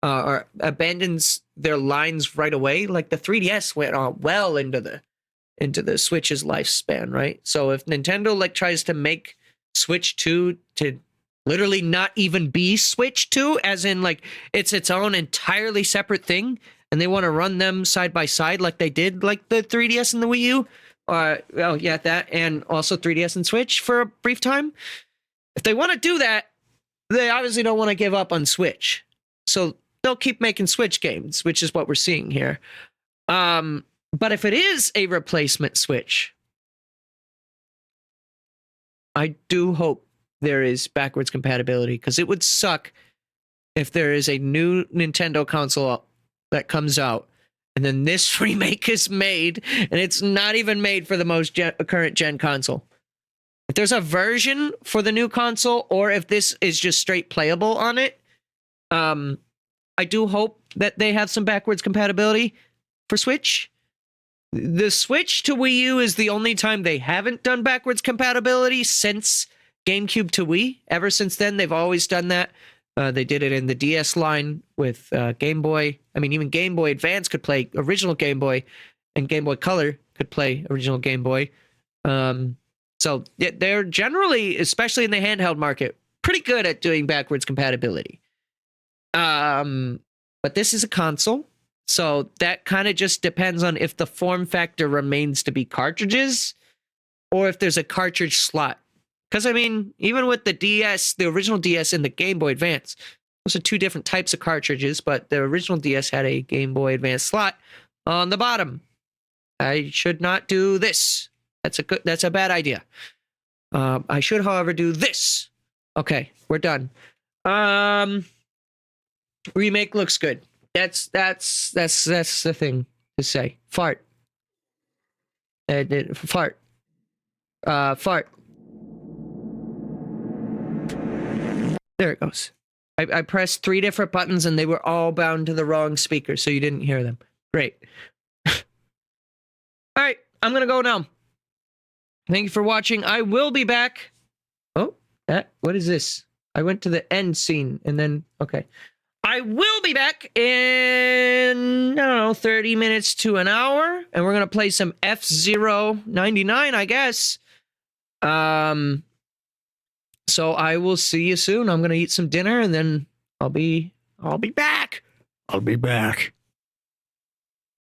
or abandons their lines right away. Like the 3DS went on well into the Switch's lifespan, right? So if Nintendo like tries to make Switch 2 to literally not even be Switch 2, as in like it's its own entirely separate thing, and they want to run them side by side like they did like the 3DS and the Wii U, well, yeah, that, and also 3DS and Switch for a brief time. If they want to do that, they obviously don't want to give up on Switch. So they'll keep making Switch games, which is what we're seeing here. But if it is a replacement Switch, I do hope there is backwards compatibility, because it would suck if there is a new Nintendo console that comes out and then this remake is made and it's not even made for the most current gen console. If there's a version for the new console, or if this is just straight playable on it, I do hope that they have some backwards compatibility for Switch. The Switch to Wii U is the only time they haven't done backwards compatibility since GameCube to Wii. Ever since then, they've always done that. They did it in the DS line with Game Boy. I mean, even Game Boy Advance could play original Game Boy, and Game Boy Color could play original Game Boy. So they're generally, especially in the handheld market, pretty good at doing backwards compatibility. But this is a console, so that kind of just depends on if the form factor remains to be cartridges or if there's a cartridge slot. Because, I mean, even with the DS, the original DS and the Game Boy Advance, those are two different types of cartridges, but the original DS had a Game Boy Advance slot on the bottom. I should not do this. That's a bad idea. I should, however, do this. Okay, we're done. Remake looks good. That's the thing to say. Fart. Fart. Fart. There it goes. I pressed 3 different buttons and they were all bound to the wrong speaker, so you didn't hear them. Great. All right, I'm gonna go now. Thank you for watching. I will be back. Oh, what is this? I went to the end scene and then, okay. I will be back in, I don't know, 30 minutes to an hour, and we're going to play some F-Zero 99, I guess. So I will see you soon. I'm going to eat some dinner, and then I'll be back. I'll be back.